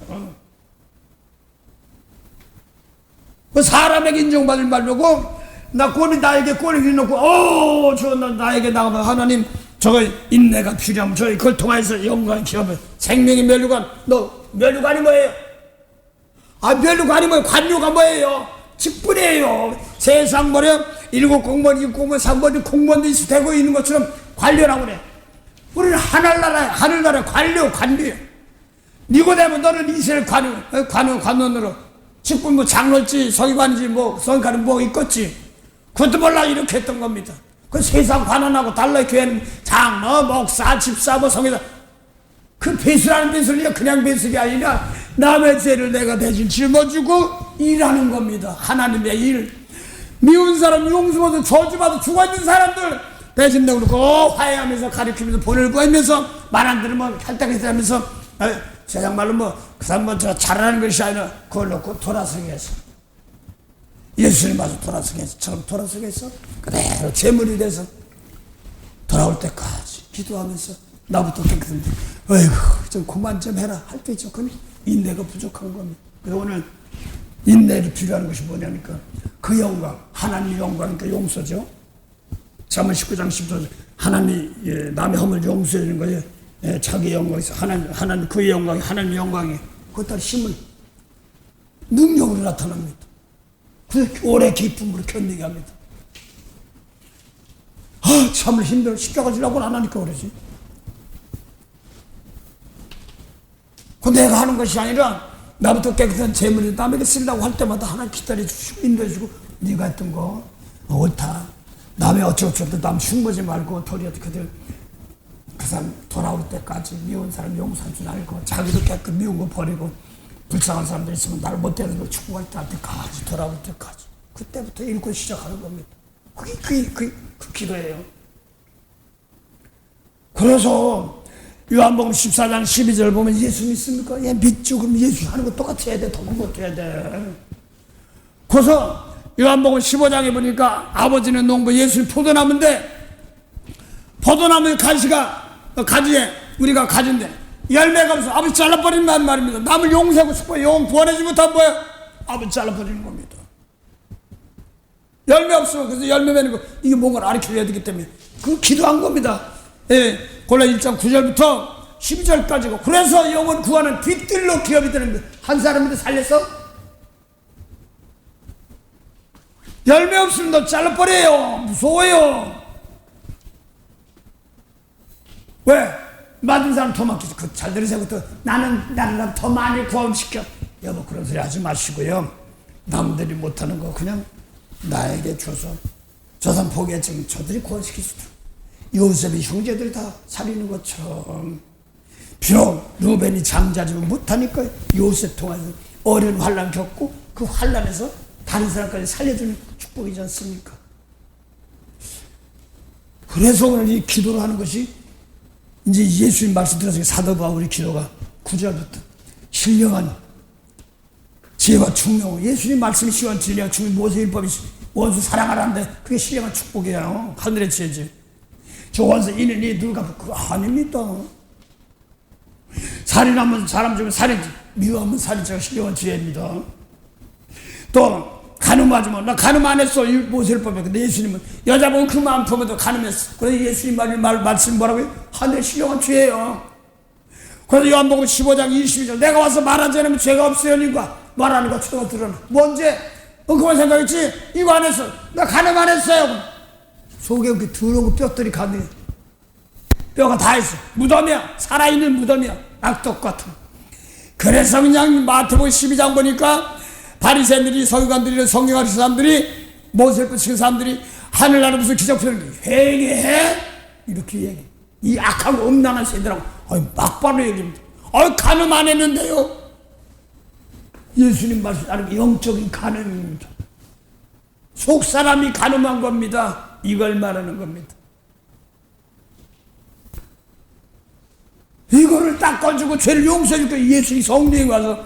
그 사람에게 인정받을 말고 나에게 꼬리를 놓고 나에게 나가면 하나님 저거 인내가 필요하면 저희 그걸 통해서 영광 기업을 생명의 멸류관 너 멸류관이 뭐예요? 멸류관이 뭐예요? 관료가 뭐예요? 직분이에요. 세상 뭐래요? 7공무원 6공무원 3번 공무원도 되고 있는 것처럼 관료라고 그래. 우리는 하늘나라 관료 니고데모 너는 이스라엘 관원으로 직분 장로지 서기관이지 서기관은 있겠지. 그것도 몰라 이렇게 했던 겁니다. 그 세상 관원하고 달라. 교회는 장로, 목사, 집사, 성의사 그 배수라는 배수는 그냥 배수이 아니라 남의 죄를 내가 대신 짊어지고 일하는 겁니다. 하나님의 일. 미운 사람 용서받고 저주받고 죽어있는 사람들 대신 내가 그러고 화해하면서 가르치면서 본을 구하면서 말 안 들으면 할당해서 하면서 세상 말로 그 사람 저 잘하는 것이 아니라 그걸 놓고 돌아서게 해서 예수님 와서 돌아서게 해서 처음 돌아서게 해서 그대로 제물이 돼서 돌아올 때까지 기도하면서 나부터 깨끗한데 어이구 좀 그만 좀 해라 할 때 있죠. 그건 인내가 부족한 겁니다. 그래서 오늘 인내를 필요한 것이 뭐냐니까 그 영광 하나님의 영광이니까 용서죠. 잠언 19장 10절 하나님이 남의 허물 용서해 주는 거예요. 자기 영광에서 하나님 그의 영광이 하나님의 영광이 그것도 힘을 능력으로 나타납니다. 그래서 오래 기쁨으로 견디게 합니다. 참을 힘들어 십자가 지라고는 안 하니까 그러지. 그 내가 하는 것이 아니라 나부터 깨끗한 재물이 남에게 쓰려고 할 때마다 하나님 기다려주시고 인도해주고 네가 했던 거 옳다. 남의 어쩌고저쩌고 남 흉보지 말고 도리어 그들 그 사람 돌아올 때까지 미운 사람 용서할 줄 알고 자기도 깨끗 미운 거 버리고 불쌍한 사람들 있으면 나를 못 되는 걸 축복할 때까지 돌아올 때까지 그때부터 읽고 시작하는 겁니다. 그게 그 기도예요. 그래서 요한복음 14장 12절 보면 예수 믿습니까? 믿죠. 그럼 예수 하는 거 똑같이 해야 돼. 더 못해야 돼. 그래서 요한복음 15장에 보니까 아버지는 농부 예수는 포도나무인데 포도나무의 가지에 우리가 가진데 열매가 없어 아버지 잘라버린단 말입니다. 남을 용서하고 싶어 영 구원하지 못한 뭐야? 아버지 잘라버리는 겁니다. 열매 없으면 그래서 열매 맺는 거 이게 뭔가를 가르쳐야 되기 때문에 그 기도한 겁니다. 골라 1장 9절부터 12절까지고 그래서 영혼 구하는 빛들로 기업이 되는데 한 사람인데 살려서 열매 없으면 너 잘라버려요. 무서워요. 왜? 맞은 사람 더 맡기지. 잘 들으세요. 나는 더 많이 구원시켜. 여보 그런 소리 하지 마시고요. 남들이 못하는 거 그냥 나에게 줘서 저 사람 포기했지만 저들이 구원시킬 수도. 요셉이 형제들이 다 살리는 것처럼 비록 루벤이 장자지만 못하니까 요셉 통해서 어려운 환난 겪고 그 환난에서 다른 사람까지 살려주는 축복이지 않습니까? 그래서 오늘 이 기도를 하는 것이 이제 예수님 말씀 들어서 사도 바울의 기도가 9절부터 신령한 지혜와 충명 예수님 말씀이 시원 진리와 충명 모세율법이 원수 사랑하라는데 그게 신령한 축복이에요. 하늘의 지혜지. 저 원수 이는 이 누가 그거 아닙니다. 살인하면 사람 죽으면 살인지, 미워하면 살인자가 신령한 죄입니다. 또 간음하지만 나 간음 안 했어 모세율법에. 근데 예수님은 여자 보면 그 마음 품어도 간음했어. 그래서 예수님 말씀 뭐라고요? 하늘의 신령한 죄예요. 그래서 요한복음 15장 22절 내가 와서 말하지 않으면 죄가 없으려니까 말하는 거 처음 들어나. 뭔지 그만 생각했지? 이거 안 했어. 나 간음 안 했어요. 속에 그 더러운 뼈들이 가네. 뼈가 다 있어. 무덤이야. 살아있는 무덤이야. 악독 같은. 그래서 그냥 마태복음 12장 보니까 바리새인들이 서기관들이 성경하는 사람들이 모세를 붙이는 사람들이 하늘나라 무슨 기적 표현을 회개해 이렇게 얘기해. 이 악하고 음란한 새들하고 막바로 얘기합니다. 간음 안 했는데요. 예수님 말씀하는 영적인 간음입니다. 속 사람이 간음한 겁니다. 이걸 말하는 겁니다. 이거를 닦아주고 죄를 용서해줄 거예요. 예수님 성령이 와서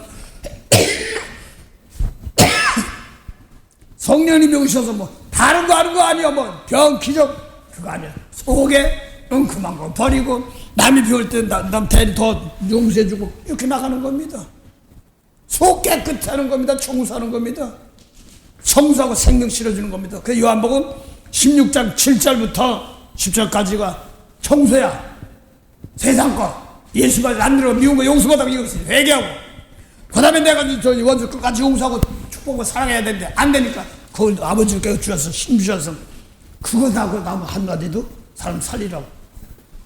성령님이 오셔서 뭐 다른 거 하는 거 아니야. 뭐 병 기적 그거 아니야. 속에 엉큼한 거 버리고 남이 비올 때 남 대리 더 용서해주고 이렇게 나가는 겁니다. 속 깨끗하는 겁니다. 청소하는 겁니다. 청소하고 생명 실어주는 겁니다. 그 요한복음 16장 7절부터 10절까지가 청소야. 세상 거 예수가 안 들어 미운 거 용서 못하고 이거 회개하고 그 다음에 내가 저 원수 끝까지 용서하고 축복을 사랑해야 되는데 안 되니까 그걸 아버지께서 주셔서 힘 주셔서 그거 나고 나무 한마디도 사람 살리라고.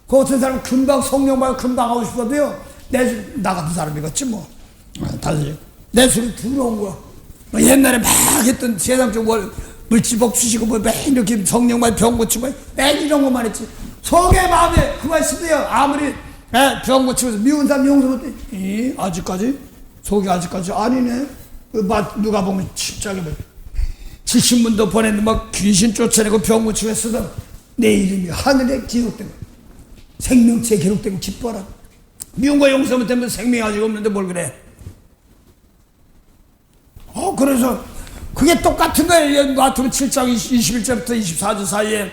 그 어떤 사람은 금방 성령 받고 금방 하고 싶어도요 나 같은 사람이겠지 뭐 다들 내 속에 들어온 거야. 뭐 옛날에 막 했던 세상적 물집복 주시고 뭐 매일 이렇게 성령 받고 병 고치고 매일 이런 것만 했지. 속에 마음에 그만 있어요. 아무리 병 고치면서 미운 사람 용서 못해. 아직까지 속이 아직까지 아니네. 누가 보면 십자가에 지신문도 보냈는데 막 귀신 쫓아내고 병 고치고 했어도 내 이름이 하늘에 기록된 거야. 생명체에 기록된 거 기뻐라. 미운 거 용서 못하면 생명이 아직 없는데 뭘 그래. 그래서 그게 똑같은 거예요. 마태복음 7장 21절부터 24절 사이에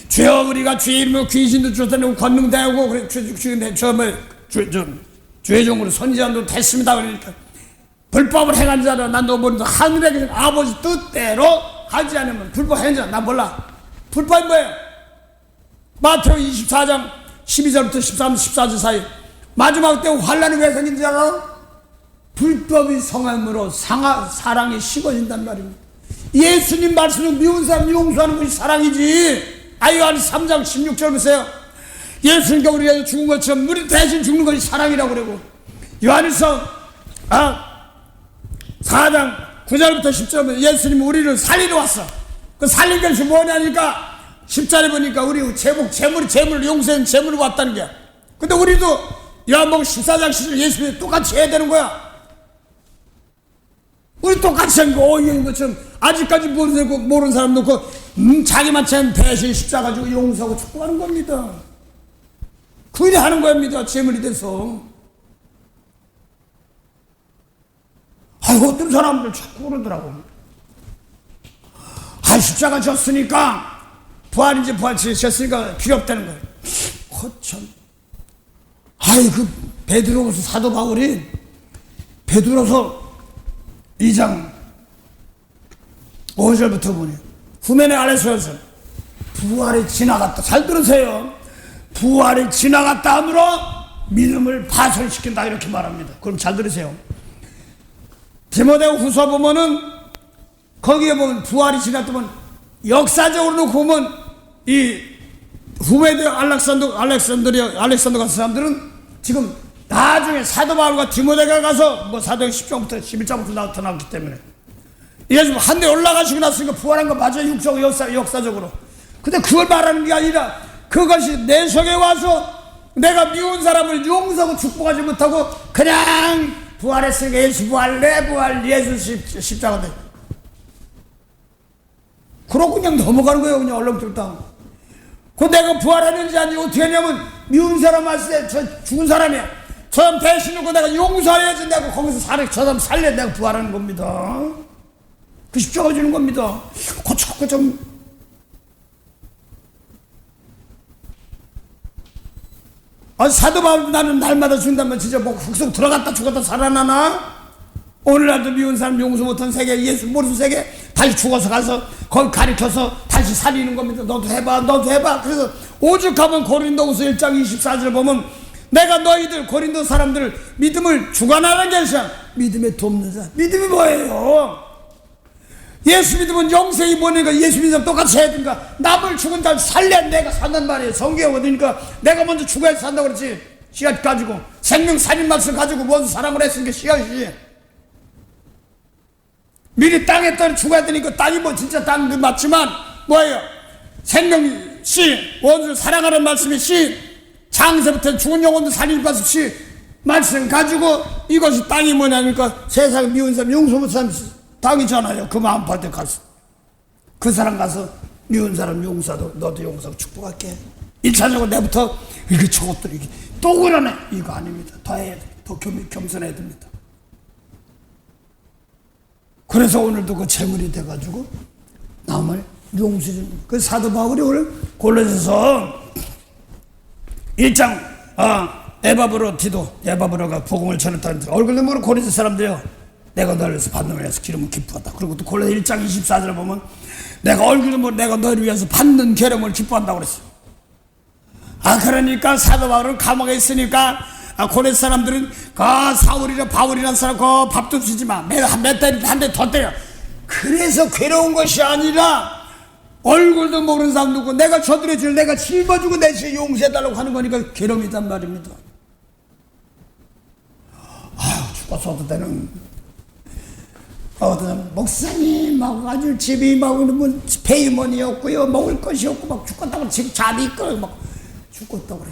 죄어 우리가 죄 이름으로 귀신도 쫓아내고 권능대하고 그래 죄종으로 선지자도 됐습니다. 그러니까 불법을 행한 자는 난 너 모른다. 하늘에 계신 아버지 뜻대로 하지 않으면 불법 행한 자 난 몰라. 불법이 뭐예요? 마태복음 24장 12절부터 13, 14절 사이 마지막 때 환란이 왜 생긴지 알아? 불법이 성함으로 사랑이 식어진단 말입니다. 예수님 말씀은 미운 사람 용서하는 것이 사랑이지. 요한 3장 16절 보세요. 예수님과 우리가 죽은 것처럼 우리 대신 죽는 것이 사랑이라고 그러고 요한일서 4장 9절부터 10절 보면 예수님은 우리를 살리러 왔어. 그 살린 것이 뭐냐니까 10절에 보니까 우리 재물을 용서한 재물을 왔다는 거야. 근데 우리도 요한복음 14장 10절 예수님이 똑같이 해야 되는 거야. 우리 똑같이 한 거, 이런 것처럼 아직까지 모르는 사람 놓고 자기만 참 대신 십자가 가지고 용서하고 축복하는 겁니다. 그 일이 하는 겁니다. 재물이 돼서. 어떤 사람들 자꾸 그러더라고. 십자가 졌으니까 부활인지 부활치셨으니까 필요 없다는 거예요. 참. 그 베드로서 사도 바울이 베드로서 2장 5절부터 보니 후면에 아래서여서 부활이 지나갔다. 잘 들으세요. 부활이 지나갔다 함으로 믿음을 파손시킨다 이렇게 말합니다. 그럼 잘 들으세요. 디모데 후서 보면은 거기에 보면 부활이 지났다면 역사적으로 놓고 보면 이 후메드 알렉산더 같은 사람들은 지금 나중에 사도 바울과 디모데가 가서 뭐 사도행 10장부터 11장부터 나타났기 때문에 이게 좀 한데 올라가시고 났으니까 부활한 거 맞아요. 역사적으로. 근데 그걸 말하는 게 아니라 그것이 내 속에 와서 내가 미운 사람을 용서하고 축복하지 못하고 그냥 부활했으니까 예수 부활, 내 부활, 예수 십자가 돼. 그러고 그냥 넘어가는 거예요. 그냥 얼렁뚱땅. 그 내가 부활하는지 아닌지 어떻게 하냐면 미운 사람 왔을 때 저 죽은 사람이야. 저 사람 대신하고 내가 용서해야지. 내가 거기서 저 사람 살려 내가 부활하는 겁니다. 그 십자가 주는 겁니다. 자꾸 좀 사도 바울 나는 날마다 죽는다면 진짜 뭐 훅속 들어갔다 죽었다 살아나나? 오늘날도 미운 사람 용서 못한 세계, 예수 모르는 세계 다시 죽어서 가서 거기 가리켜서 다시 살리는 겁니다. 너도 해봐, 너도 해봐. 그래서 오죽하면 고린도후서 1장 24절을 보면 내가 너희들 고린도 사람들 믿음을 주관하는 것이야. 믿음에 돕는 자. 믿음이 뭐예요? 예수 믿으면 영생이 뭐니까 예수 믿으면 똑같이 해야 되니까 남을 죽은 자를 살려야 내가 산단 말이에요. 성경에 얻으니까 내가 먼저 죽어야 산다고 그랬지. 씨앗 가지고 생명 살인 맛을 가지고 뭔 사랑을 했으니까 씨앗이 미리 땅에 떨어 죽어야 되니까 땅이 뭐 진짜 땅도 맞지만 뭐예요? 생명 씨 원수 사랑하는 말씀이 씨 장세부터 죽은 영혼도 살릴 것이 씨 말씀 가지고 이것이 땅이 뭐냐니까 세상 미운 사람 용서 못하는 사람 땅이잖아요. 그 마음 받을 때 가서 그 사람 가서 미운 사람 용서도 너도 용서하고 축복할게. 1차적으로 내부터 이게 저것들 이게 또 그러네. 이거 아닙니다. 더 해야 돼. 더 겸손해야 됩니다. 그래서 오늘도 그 재물이 돼가지고 남을 용서해 줍니다. 그 사도 바울이 오늘 골로새서 1장 에바브로가 복음을 전했다는데 얼굴도 모르는 고린도 사람들이요. 내가 너를 위해서 받는 위해서 기름을 기뻐한다. 그리고 또 골로새 1장 24절을 보면 내가 얼굴도 모르는 내가 너를 위해서 받는 기름을 기뻐한다고 그랬어. 그러니까 사도 바울은 감옥에 있으니까 고레 사람들은 사울이나 바울이라는 사람 밥도 주지 마. 한 대 더 때려. 그래서 괴로운 것이 아니라 얼굴도 모르는 사람 누구 내가 저들의 죄를 내가 짊어지고 내 죄 용서해달라고 하는 거니까 괴로움이단 말입니다. 죽었어도 되는 목사님 막 아주 집이 막 페이먼이 없고요 먹을 것이 없고 막 죽겠다고 집 잡이 있고 막 죽겠다고 그래.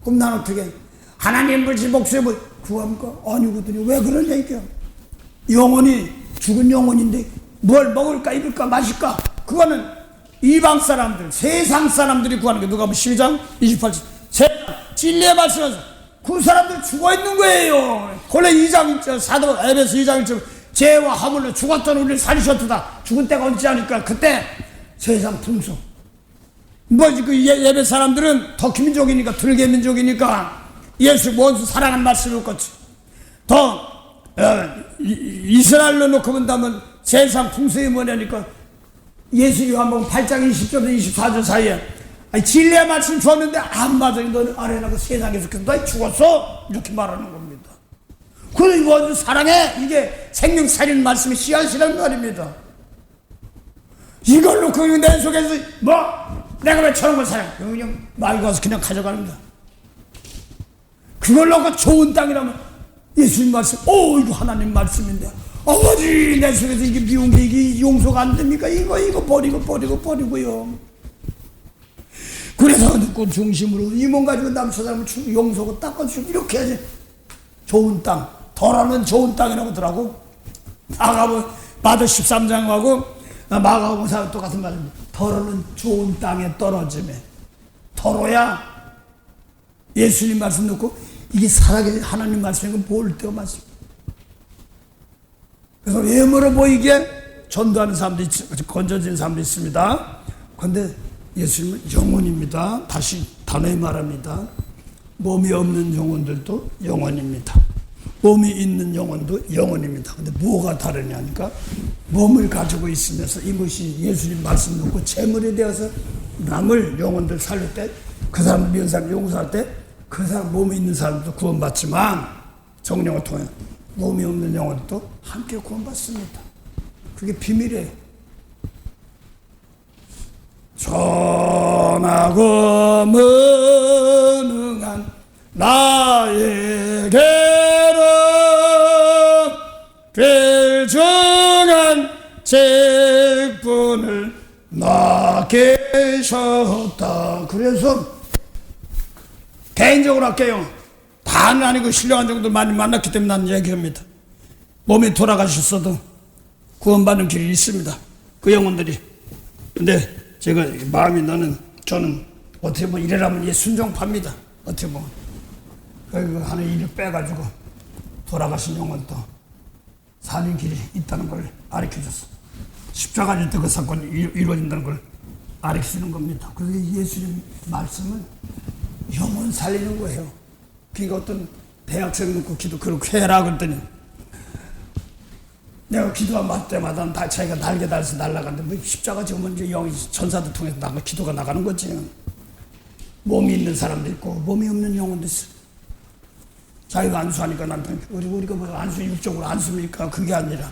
그럼 난 어떻게 하나님 불신 목숨을 구합니까? 아니거든요. 왜 그러냐 이게 영혼이 죽은 영혼인데 뭘 먹을까 입을까 마실까 그거는 이방 사람들 세상 사람들이 구하는 게 누가 보면 12장 28절 진리의 말씀에서 그 사람들 죽어있는 거예요. 본래 2장 1절 사도 에베소 2장 1절 죄와 허물로 죽었던 우리를 살리셨다. 죽은 때가 언제 하니까 그때 세상 풍속 그 예배 사람들은 더 민족이니까 들개 민족이니까 예수 원수 사랑하는 말씀을 껐지. 더 이스라엘로 놓고 본다면 세상 풍속이 뭐냐니까 예수 요한복음 8장 20절부터 24절 사이에 진리의 말씀 주었는데 안 맞아. 너는 아래나가 세상에서 너 죽었어 이렇게 말하는 겁니다. 그래서 원수 사랑해 이게 생명 살리는 말씀이 씨앗이라는 말입니다. 이걸 놓고 내 속에서 내가 왜 저런 걸 사랑해 그냥 말고 와서 그냥 가져갑니다. 그걸 놓고 좋은 땅이라면 예수님 말씀 이거 하나님 말씀인데 아버지 내 속에서 이게 미운 게 이게 용서가 안 됩니까? 이거 버리고요. 그래서 그 중심으로 이 몸 가지고 남서 사람을 용서하고 닦아주고 이렇게 해야지. 좋은 땅 더러는 좋은 땅이라고 하더라고. 마가복음 13장하고 마가복음 똑같은 말입니다. 더러는 좋은 땅에 떨어지면 더러야 예수님 말씀 놓고 이게 살아계신 하나님 말씀이고 볼 때가 많습니다. 그래서 외모로 보이게 전도하는 사람도 건져진 사람도 있습니다. 그런데 예수님은 영혼입니다. 다시 단호히 말합니다. 몸이 없는 영혼들도 영혼입니다. 몸이 있는 영혼도 영혼입니다. 근데 뭐가 다르냐니까 몸을 가지고 있으면서 이것이 예수님 말씀 놓고 재물이 되어서 남을 영혼들 살릴 때 그 사람 미운 사람 용서할 때 그 사람 몸이 있는 사람도 구원받지만 성령을 통해 몸이 없는 영혼도 함께 구원받습니다. 그게 비밀이에요. 전하고 무능한 나에게로 귀중한 직분을 맡기셨다. 그래서 개인적으로 할게요. 다는 아니고 신령한 정도 많이 만났기 때문에 난 얘기합니다. 몸이 돌아가셨어도 구원받는 길이 있습니다. 그 영혼들이. 근데 제가 마음이 저는 어떻게 보면 이래라면 순종파입니다. 어떻게 보면. 그 하는 일을 빼가지고 돌아가신 영혼도 사는 길이 있다는 걸 가르쳐줬어. 십자가일 때 그 사건이 이루어진다는 걸 가르치는 겁니다. 그래서 예수님 말씀은 영혼 살리는 거예요. 그러니까 어떤 대학생 놓고 기도 그렇게 해라 그랬더니 내가 기도할 때마다 다 자기가 날개 달아서 날아가는데 뭐 십자가 지으면 이제 영이 천사들 통해서 기도가 나가는 거지. 몸이 있는 사람도 있고 몸이 없는 영혼도 있어. 자기가 안수하니까 남편 우리가 뭐 안수 육적으로 안수입니까? 그게 아니라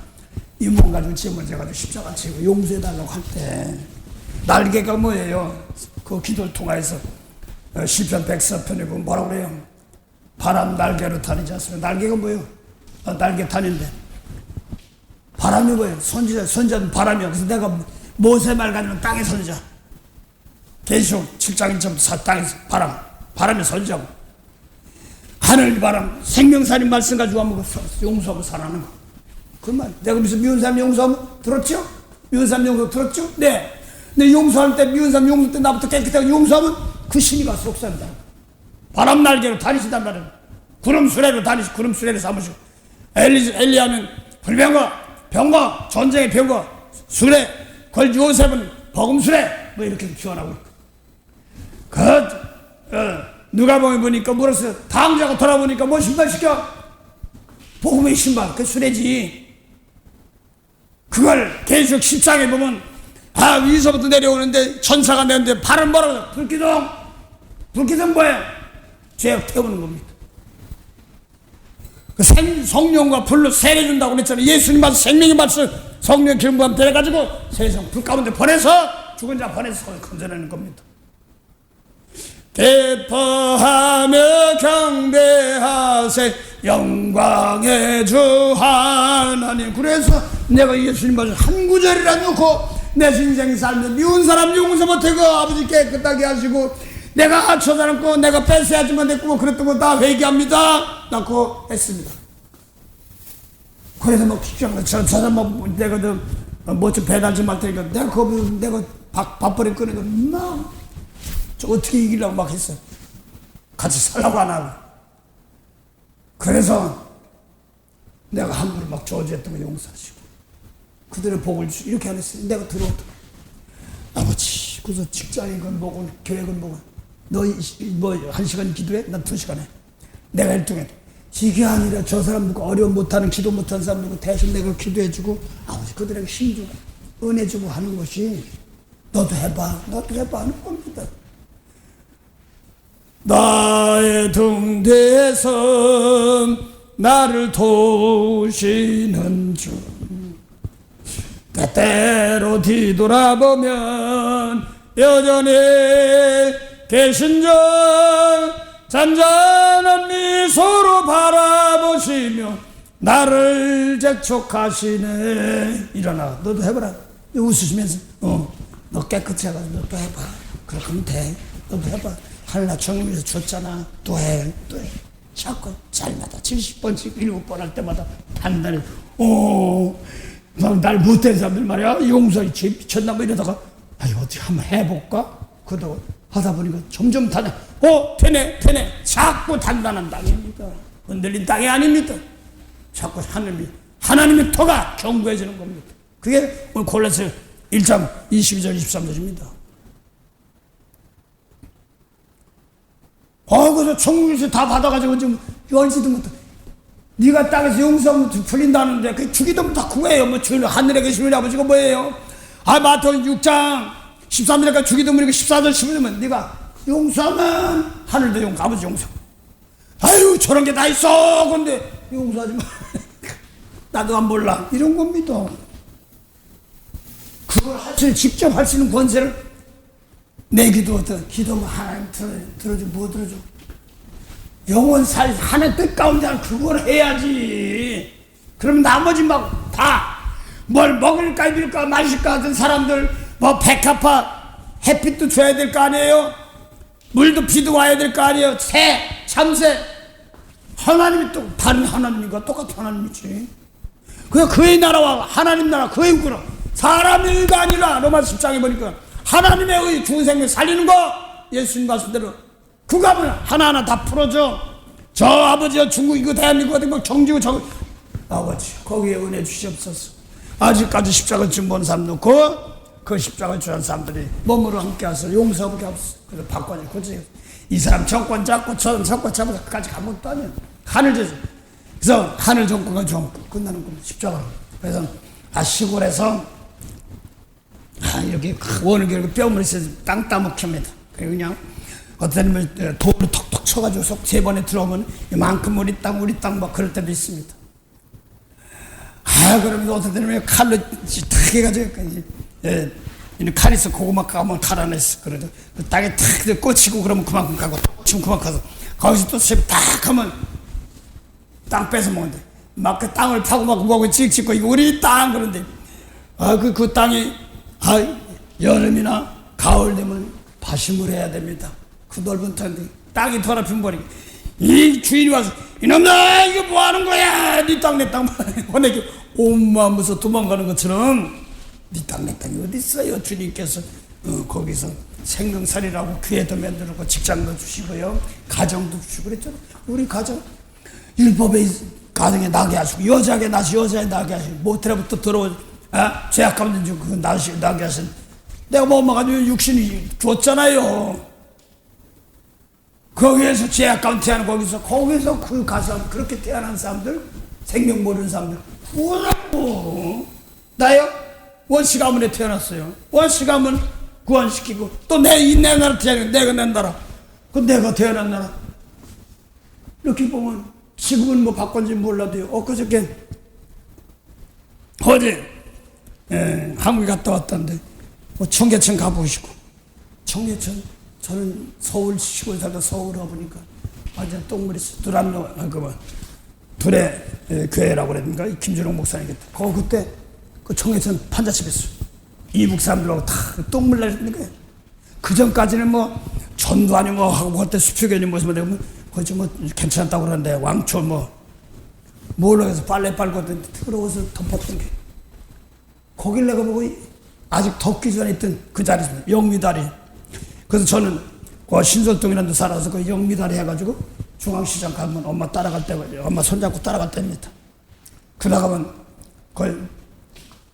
이 몸 가지고 짊어져가지고 십자가 치고 용서해달라고 할 때 날개가 뭐예요? 그 기도를 통해서 시편 104편에 보면 뭐라고 그래요? 바람 날개로 다니지 않습니까? 날개가 뭐예요? 날개 다닌데 바람이 뭐예요? 선지자는 바람이야. 그래서 내가 모세말 가지고 땅의 선지자. 계시록 7장 1절부터 땅에서 바람이 선지자고. 하늘 바람, 생명살인 말씀 가지고 한번 용서하고 살아가는 거. 그 말. 내가 무슨 미운 사람 용서하면 들었죠? 미운 사람 용서 들었죠? 네. 근데 용서할 때, 미운 사람 용서 때 나부터 깨끗하게 용서하면 그 신이가 속삭인다. 바람 날개로 다니신단 말이에요. 구름 수레로 구름 수레로 삼으시고. 엘리야는 불병거, 전쟁의 병거, 수레, 요셉은 버금수레, 뭐 이렇게 기원하고. 누가 보니까 물었어. 당자가 돌아보니까 뭐 신발 시켜? 복음의 신발, 그 수레지. 그걸 계속 10장에 보면, 위에서부터 내려오는데, 천사가 내는데, 발은 뭐라고? 불기둥 뭐예요? 죄악 태우는 겁니다. 그 성령과 불로 세례준다고 그랬잖아요. 예수님 와서 생명의 말씀, 성령 기름부함 데려가지고 세상 불 가운데 보내서, 죽은 자 보내서 건져내는 겁니다. 대파하며 경배하세 영광의 주 하나님. 그래서 내가 예수님 말씀 한 구절이라 놓고 내 인생이 살면서 미운 사람 용서 못하고 아버지 깨끗하게 하시고 내가 저 사람 거 내가 뺏어야지만 됐고 그랬던 거 다 회개합니다 낳고 했습니다. 그래서 뭐 저 사람 내가 뭐좀 배달 좀 할 테니까 내가 밥벌이 꺼내고 저 어떻게 이기려고 막 했어. 같이 살라고 안 하고. 그래서 내가 함부로 막 저주했던 거 용서하시고 그들의 복을 주시고 이렇게 안 했어요. 내가 들어오더라. 아버지 그래서 직장이건 뭐건 교회건 뭐건 너 뭐 1시간 기도해? 난 2시간 해. 내가 1등해. 이게 아니라 저 사람 누구 어려움 못하는 기도 못하는 사람 누구 대신 내가 기도해주고 아버지 그들에게 힘주고 은혜 주고 하는 것이 너도 해봐 하는 겁니다. 나의 등대에서 나를 도우시는 주 때때로 뒤돌아보면 여전히 계신 줄 잔잔한 미소로 바라보시며 나를 재촉하시네. 일어나 너도 해봐라. 웃으시면서 너 깨끗이 해가지고 너도 해봐. 그렇게 하면 돼. 너도 해봐. 하늘나 청님에서 줬잖아. 또 해. 자꾸 잘마다 70번씩 7번 할 때마다 단단히 날 못된 사람들 말이야 용서에 미쳤나 뭐 이러다가 어떻게 한번 해볼까? 그러다가 하다 보니까 점점 되네 자꾸 단단한 땅입니다. 흔들린 땅이 아닙니다. 자꾸 하나님의 터가 견고해지는 겁니다. 그게 오늘 골로새 1장 22절 23절입니다. 그래서 천국에서 다 받아가지고 지금 열지도 못해. 네가 땅에서 용서하면 풀린다는데 그 주기도 못하고 구해요. 뭐 하늘에 계신 우리 아버지가 뭐예요? 마태복음 6장 13절까지 주기도 못하고 14절 15절면 네가 용서하면 하늘도 아버지 용서. 저런 게 다 있어. 근데 용서하지 마. 나도 안 몰라. 이런 겁니다. 그걸 직접 할 수 있는 권세를 내 기도하면 하나님 들어줘. 뭐 들어줘? 영원 하나님 뜻 가운데 그걸 해야지. 그럼 나머지 뭘 먹을까 입을까 마실까 하던 사람들 뭐 백합화 햇빛도 줘야 될 거 아니에요? 물도 비도 와야 될 거 아니에요? 참새 하나님이 또 다른 하나님인가? 똑같은 하나님이지. 그의 나라와 하나님 나라 그의 의구나 사람의 의가 아니라 로마 10장에 보니까 하나님의 의 죽은 생명 살리는 거 예수님 말씀대로 그거 하면 하나하나 다 풀어줘. 저 아버지야 중국 이거 대한민국 어디 뭐 정지고 아버지 거기에 은혜 주시옵소서. 아직까지 십자가 지금 본 사람 놓고 그 십자가를 주한 사람들이 몸으로 함께 와서 용서하게 없어. 그래서 바꿔줘. 그치? 이 사람 정권 잡고 저런 정권 잡아서 끝까지 간 것도 아니야. 하늘 제수. 그래서 하늘 정권과 좀 끝나는 겁니다. 십자가로. 그래서 시골에서 이렇게 원을 결고 뼈물이 있어서 땅 따먹힙니다. 그냥 어떤 때는 돌을 톡톡 쳐가지고 속 세 번에 들어오면 이만큼 우리 땅 막 그럴 때도 있습니다. 그러면 어떤 때는 칼로 탁 해가지고 칼이 있어 고구마 까면 칼 안에 있어. 그래도 그 땅에 탁 꽂히고 그러면 그만큼 가고 꽂히면 그만큼 가서 거기서 또 딱 하면 땅 뺏어 먹는데 막 그 땅을 파고 막 먹고 찍찍고 이거 우리 땅 그런데 그 땅이 여름이나 가을 되면 파심을 해야 됩니다. 그 넓은 땅이 더럽힌 버리고 이 주인이 와서 이놈아 이거 뭐 하는 거야 네 땅 내 땅 보내기 온마음에서 도망가는 것처럼 네 땅 내 땅이 어디 있어요. 주님께서 거기서 생명살이라고 교회도 만들고 직장도 주시고요 가정도 주시고 그랬잖아요. 우리 가정 율법의 가정에 나게 하시고 여자에게 나시 여자에 나게 하시고 모텔부터 들어오 죄악 가운데 그 나게 하신 내가 뭐 엄마가 육신이 줬잖아요. 거기에서 죄악 가운데 태어난 거기서 그 가서 그렇게 태어난 사람들 생명 모르는 사람들 구원하고 나요 원시 가문에 태어났어요. 원시 가문 구원시키고 또 내 나라 태어난 내가 낸 나라 그 내가 태어난 나라 이렇게 보면 지금은 뭐 바꾼지 몰라도요. 엊그저께 어제 한국에 갔다 왔다는데 뭐 청계천 가보시고 청계천 저는 서울 시골 살다 서울 와보니까 완전 똥물이 있어. 두람로 둘의 교회라고 그랬는가 김준홍 목사님 그때 그 청계천 판자집에 있어. 이북 사람들하고 다 똥물 내리는 거예요. 그 전까지는 뭐 전도 아니고 뭐 하고 그때 수표견이 무슨 뭐 되면 거기 뭐 괜찮다고 그러는데 왕초 뭘로 해서 빨래 빨고 더러워서 덮었던 게 거길 내가 보고 아직 덥기 전에 있던 그 자리에서 영미다리. 그래서 저는 그 신설동이라는 데 살아서 그 영미다리 해가지고 중앙시장 가면 엄마 따라갈 때 엄마 손잡고 따라갈 때입니다. 그러다가면 그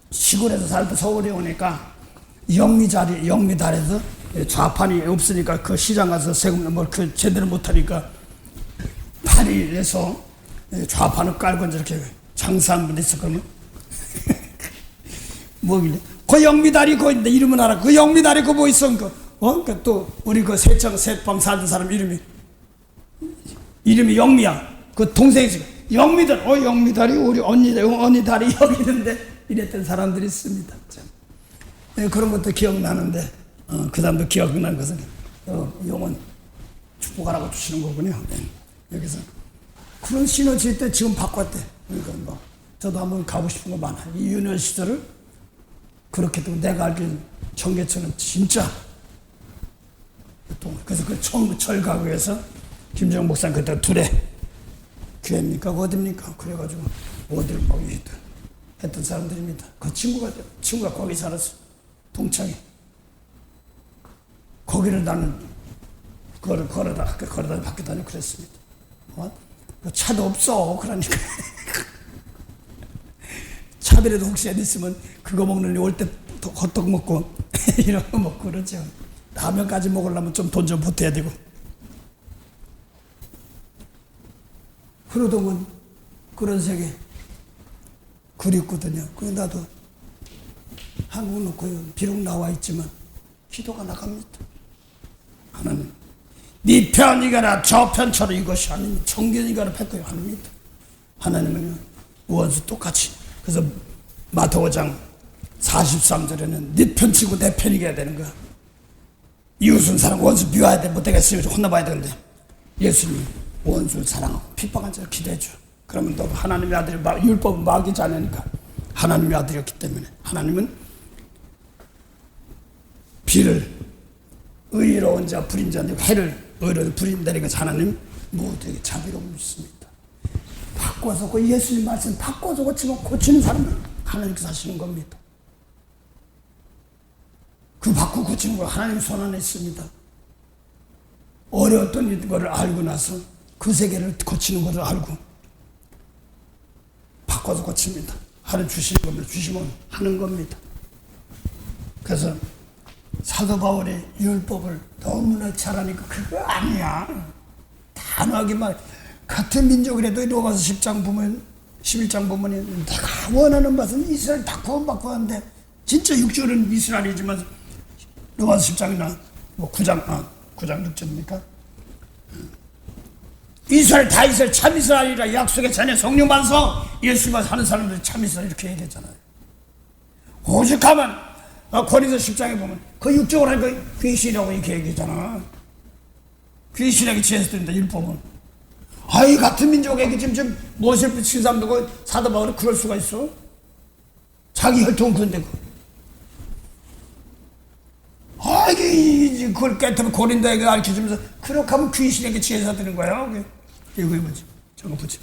시골에서 살때 서울에 오니까 영미다리에서 좌판이 없으니까 그 시장 가서 세금 그 제대로 못하니까 파리에서 좌판을 깔고 이렇게 장사한 분이 있어. 그러면 뭐길래 그 영미다리 그 이름은 알아. 그 영미다리 그 뭐 있어. 또 우리 그 새방 살던 사람 이름이 영미야. 그 동생이 영미들 영미다리 우리 언니 다리 여기 있는데 이랬던 사람들이 있습니다. 그런 것도 기억나는데 그 다음도 기억나는 것은 영원 축복하라고 주시는 거군요. 여기서 그런 시너지 때 지금 바꿨대. 그러니까 뭐 저도 한번 가고 싶은 거 많아. 이 유년 시절을 그렇게도 내가 알기로는 청계천은 진짜 그래서 그 철가구에서 김정은 목사님 그때 둘에 교회입니까 어딥니까 그래가지고 어디를 막 했던 사람들입니다. 그 친구가 거기 살았어. 동창이 거기를 나는 걸어다 밖에 다니고 그랬습니다. 차도 없어. 그러니까 차비라도 혹시 어디 있으면 그거 먹는 올 때 헛떡 먹고 이런 거 먹고 그러죠. 라면까지 먹으려면 좀 돈 좀 보태야 되고. 그러더군 그런 세계 그립거든요. 그래 나도 한국 놓고요. 비록 나와 있지만 기도가 나갑니다. 하나님 네 편이거나 저 편처럼 이것이 아닙니다. 정견이거나 백거이 아닙니다. 하나님은 원수 똑같이. 그래서 마태오 5장 43절에는 네 편치고 내 편이게 해야 되는 거야. 이웃은 사랑 원수 미워야 돼. 못 되겠어요. 혼나봐야 되는데 예수님 원수를 사랑하고 핍박한 자를 기대해줘. 그러면 너 하나님의 아들이 율법은 마귀지 않으니까 하나님의 아들이었기 때문에 하나님은 비를 의로운 자 불인 자인데 해를 의로운 불인 자니까 하나님 모두에게 자비로움을 주십니다. 바꿔서 그 예수님 말씀 바꿔서 고치는 사람들 하나님께서 하시는 겁니다. 그 바꾸고 고치는 거 하나님 손 안에 있습니다. 어려웠던 거를 알고 나서 그 세계를 고치는 것을 알고 바꿔서 고칩니다. 하나님 주시는 겁니다. 주시면 하는 겁니다. 그래서 사도 바울이 율법을 너무나 잘하니까 그거 아니야. 단호하게 막 같은 민족이라도 로마서 10장 보면 11장 보면 내가 원하는 것은 이스라엘 다 구원받고 하는데 진짜 육조는 이스라엘이지만 로마서 10장이나 뭐 9장 6절입니까? 이스라엘 다 이스라엘 참 이스라엘이라 약속의 자녀 성령 반성 예수만 사는 사람들이 참 이스라엘 이렇게 얘기했잖아요. 오죽하면 고린도 10장에 보면 그 육적으로 하니까 귀신이라고 이렇게 얘기했잖아. 귀신에게 지혜서 드린다 율법은. 아이 같은 민족에게 지금 무엇을 붙인 사람도 그 사도 바울이 그럴 수가 있어? 자기 혈통은 그런데 그걸 깨뜨려 고린도에게 가르쳐주면서 그렇게 하면 귀신에게 지혜서 드는 거야. 이거 뭐지? 저거 보지.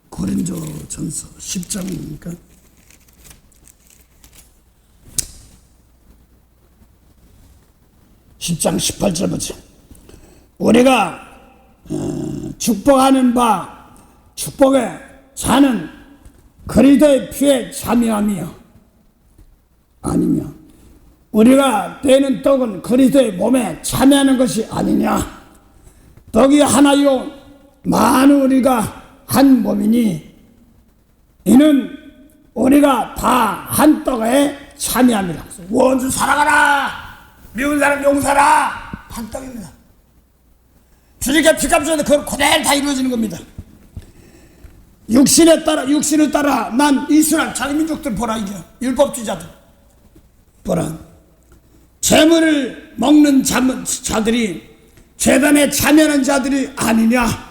고린도 전서 10장이니까 10장 18절 보죠. 우리가 축복하는 바 축복의 자는 그리스도의 피에 참여하며 아니며 우리가 떼는 떡은 그리스도의 몸에 참여하는 것이 아니냐. 떡이 하나요 많은 우리가 한 몸이니 이는 우리가 다 한 떡에 참여합니다. 원수 사랑하라 미운 사람 용서하라 한 떡입니다. 주님께 피값 줬는데 그걸 그대로 다 이루어지는 겁니다. 육신을 따라 난 이스라엘 자기 민족들 보라. 이게 율법주의자들 보라. 재물을 먹는 자들이 제단에 참여하는 자들이 아니냐.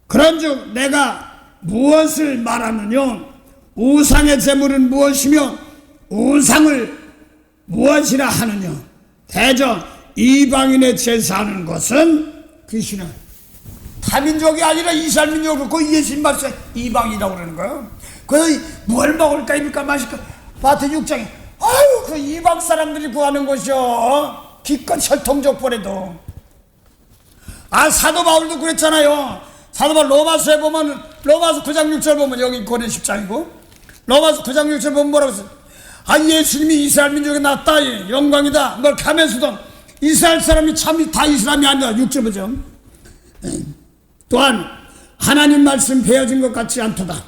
그런즉 내가 무엇을 말하느냐. 우상의 재물은 무엇이며 우상을 무엇이라 하느냐. 대저 이방인의 제사하는 것은 귀신은 타민족이 아니라 이스라엘 민족을 그 예수님 말씀에 이방이라고 그러는 거예요. 그래서 뭘 먹을까 입을까 마실까 마태 6장에 아유 그 이방 사람들이 구하는 것이요 기껏 혈통족보래도. 사도 바울도 그랬잖아요. 사도 바울 로마서에 보면 로마서 9장 6절 보면 여기 고린 10장이고 로마서 9장 6절 보면 뭐라고 했어요? 예수님이 이스라엘 민족에 났다 영광이다 뭘 가면서도 이스라엘 사람이 참 다 이스라엘이 아니라 6절 보죠. 또한 하나님 말씀 배워진 것 같지 않도다.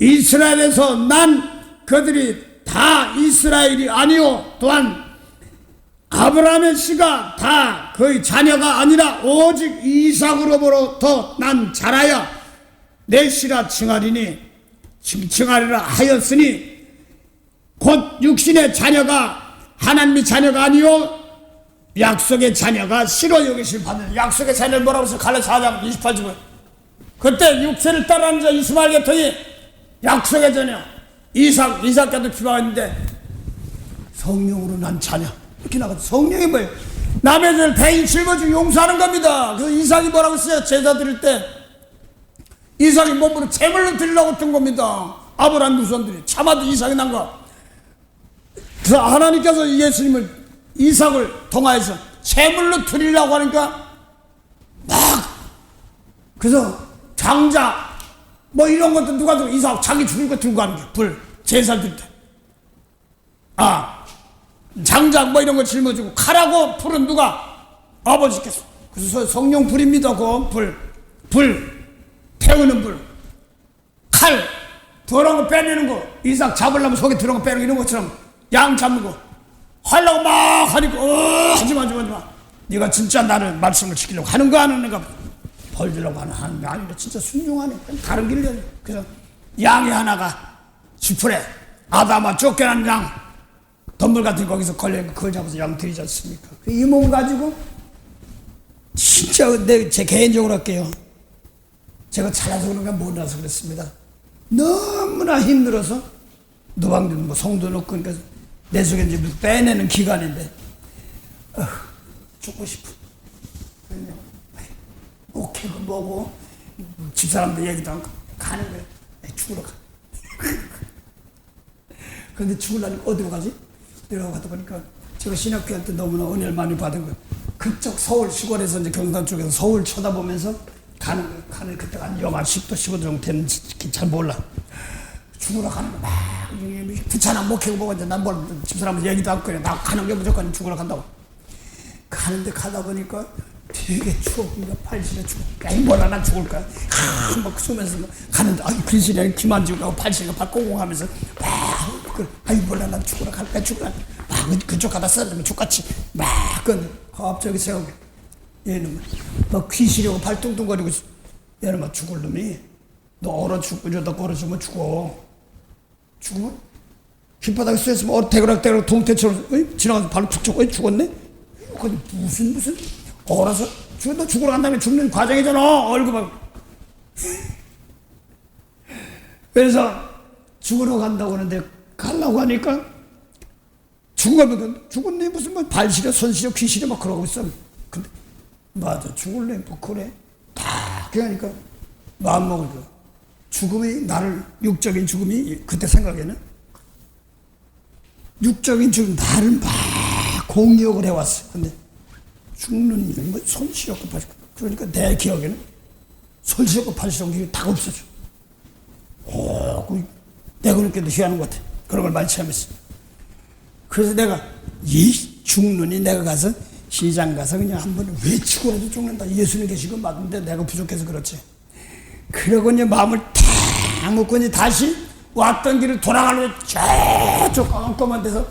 이스라엘에서 난 그들이 다 이스라엘이 아니요 또한 아브라함의 씨가 다 그의 자녀가 아니라 오직 이삭으로부터 난 자라야 내 씨라 칭하리라 하였으니 곧 육신의 자녀가 하나님의 자녀가 아니요 약속의 자녀가 씨로 여기실 받는. 약속의 자녀를 뭐라고 해서 갈라디아 4장 28절 그때 육체를 따라하는 자 이스마엘 계통이 약속의 자녀 이삭께도 피가 있는데 성령으로 난 자녀 이렇게 나가죠. 성령이 뭐예요? 남의 죄를 대인 짊어지고 용서하는 겁니다. 그래서 이삭이 뭐라고 했어요? 제사 드릴 때 이삭이 몸으로 제물로 드리려고 했던 겁니다. 아브라함 후손들이 참아도 이삭이 난 거. 그래서 하나님께서 예수님을 이삭을 통하여서 제물로 드리려고 하니까 막 그래서 장자 뭐 이런 것도 누가 들고 이삭 자기 죽일 거 들고 가는 거예요. 불 제사 드릴 때 장작 뭐 이런 거 짊어지고 칼하고 불은 누가 아버지께서. 그래서 성령 불입니다. 그 불 태우는 불 칼 더러운 거 빼내는 거 이삭 잡으려면 속에 들어온 거 빼는 거 이런 것처럼 양 잡는 거 하려고 막 하니까 하지마 네가 진짜 나를 말씀을 지키려고 하는 거 아닌가 벌 주려고 하는 게 아니라 진짜 순종하네. 다른 길로. 그래서 양이 하나가 쥐풀에 아담아 쫓겨난 양 덤불 같은 거기서 걸려있는 그걸 잡아서 양 드리지 않습니까? 이 몸 가지고 진짜 제 개인적으로 할게요. 제가 잘나서 그런가 못나서 그랬습니다. 너무나 힘들어서 노방도 뭐 성도 놓고 그러니까 내 속에 이제 빼내는 기간인데 죽고 싶어. 오케이고 뭐고 집사람들 얘기도 안 하고 가는 거야. 죽으러 가. 그런데 죽으려니까 어디로 가지? 어디로 가다 보니까 제가 신학교 할 때 너무나 은혜를 많이 받은 거예요. 그쪽 서울 시골에서 이제 경산 쪽에서 서울 쳐다보면서 가는 그때가 한 영하 10도 15도 정도 되는지 잘 몰라. 죽으러 가는 거 막 귀찮아 못 캐고 보고 이제 난 뭘 집사람 얘기도 않고 그래. 나 가는 게 무조건 죽으러 간다고. 가는데 가다 보니까 되게 추워. 팔씨가 추워. 아이 몰라 난 죽을 거야. 막 숨면서 가는데 근시리는 김한지고 가고 팔씨가 발꽁꽁하면서 아이 몰라 난 죽으러 갈 거야 죽으러. 막 그쪽 가다 쓰러지면 죽같이 막 갑자기 세우고 얘는 막 귀시려고 발 뚱뚱거리고 얘는 막 죽을 놈이 너 얼어 죽고 이러다 얼어주면 죽으면 길바닥에 쏘였으면 대그락대그락 동태처럼 지나가서 발로 툭 쳐 죽었네? 그건 무슨 얼어서 너 죽으러 간 다음에 죽는 과정이잖아. 얼굴 막 그래서 죽으러 간다고 하는데 가려고 하니까 죽었네 무슨 뭐 발시려 손시려 귀시려 막 그러고 있어. 근데 맞아 죽을래 뭐 그래 다 그러니까 마음먹을 거 죽음이 나를 육적인 죽음이 그때 생각에는 육적인 죽음 나를 막 공격을 해왔어. 근데 죽는 일은 뭐 손시렵고 발시렵고 그러니까 내 기억에는 손시렵고 발시렵고 게 다 없어져. 내가 그렇게도 희한한 것 같아. 그런 걸 많이 체험했어. 그래서 내가 이 죽느니 내가 가서 시장 가서 그냥 한번 왜 죽어라도 죽는다. 예수님 계시고 맞는데 내가 부족해서 그렇지. 그러고 이제 마음을 탁 먹고 이제 다시 왔던 길을 돌아가려고 저쪽 깜깜한 데서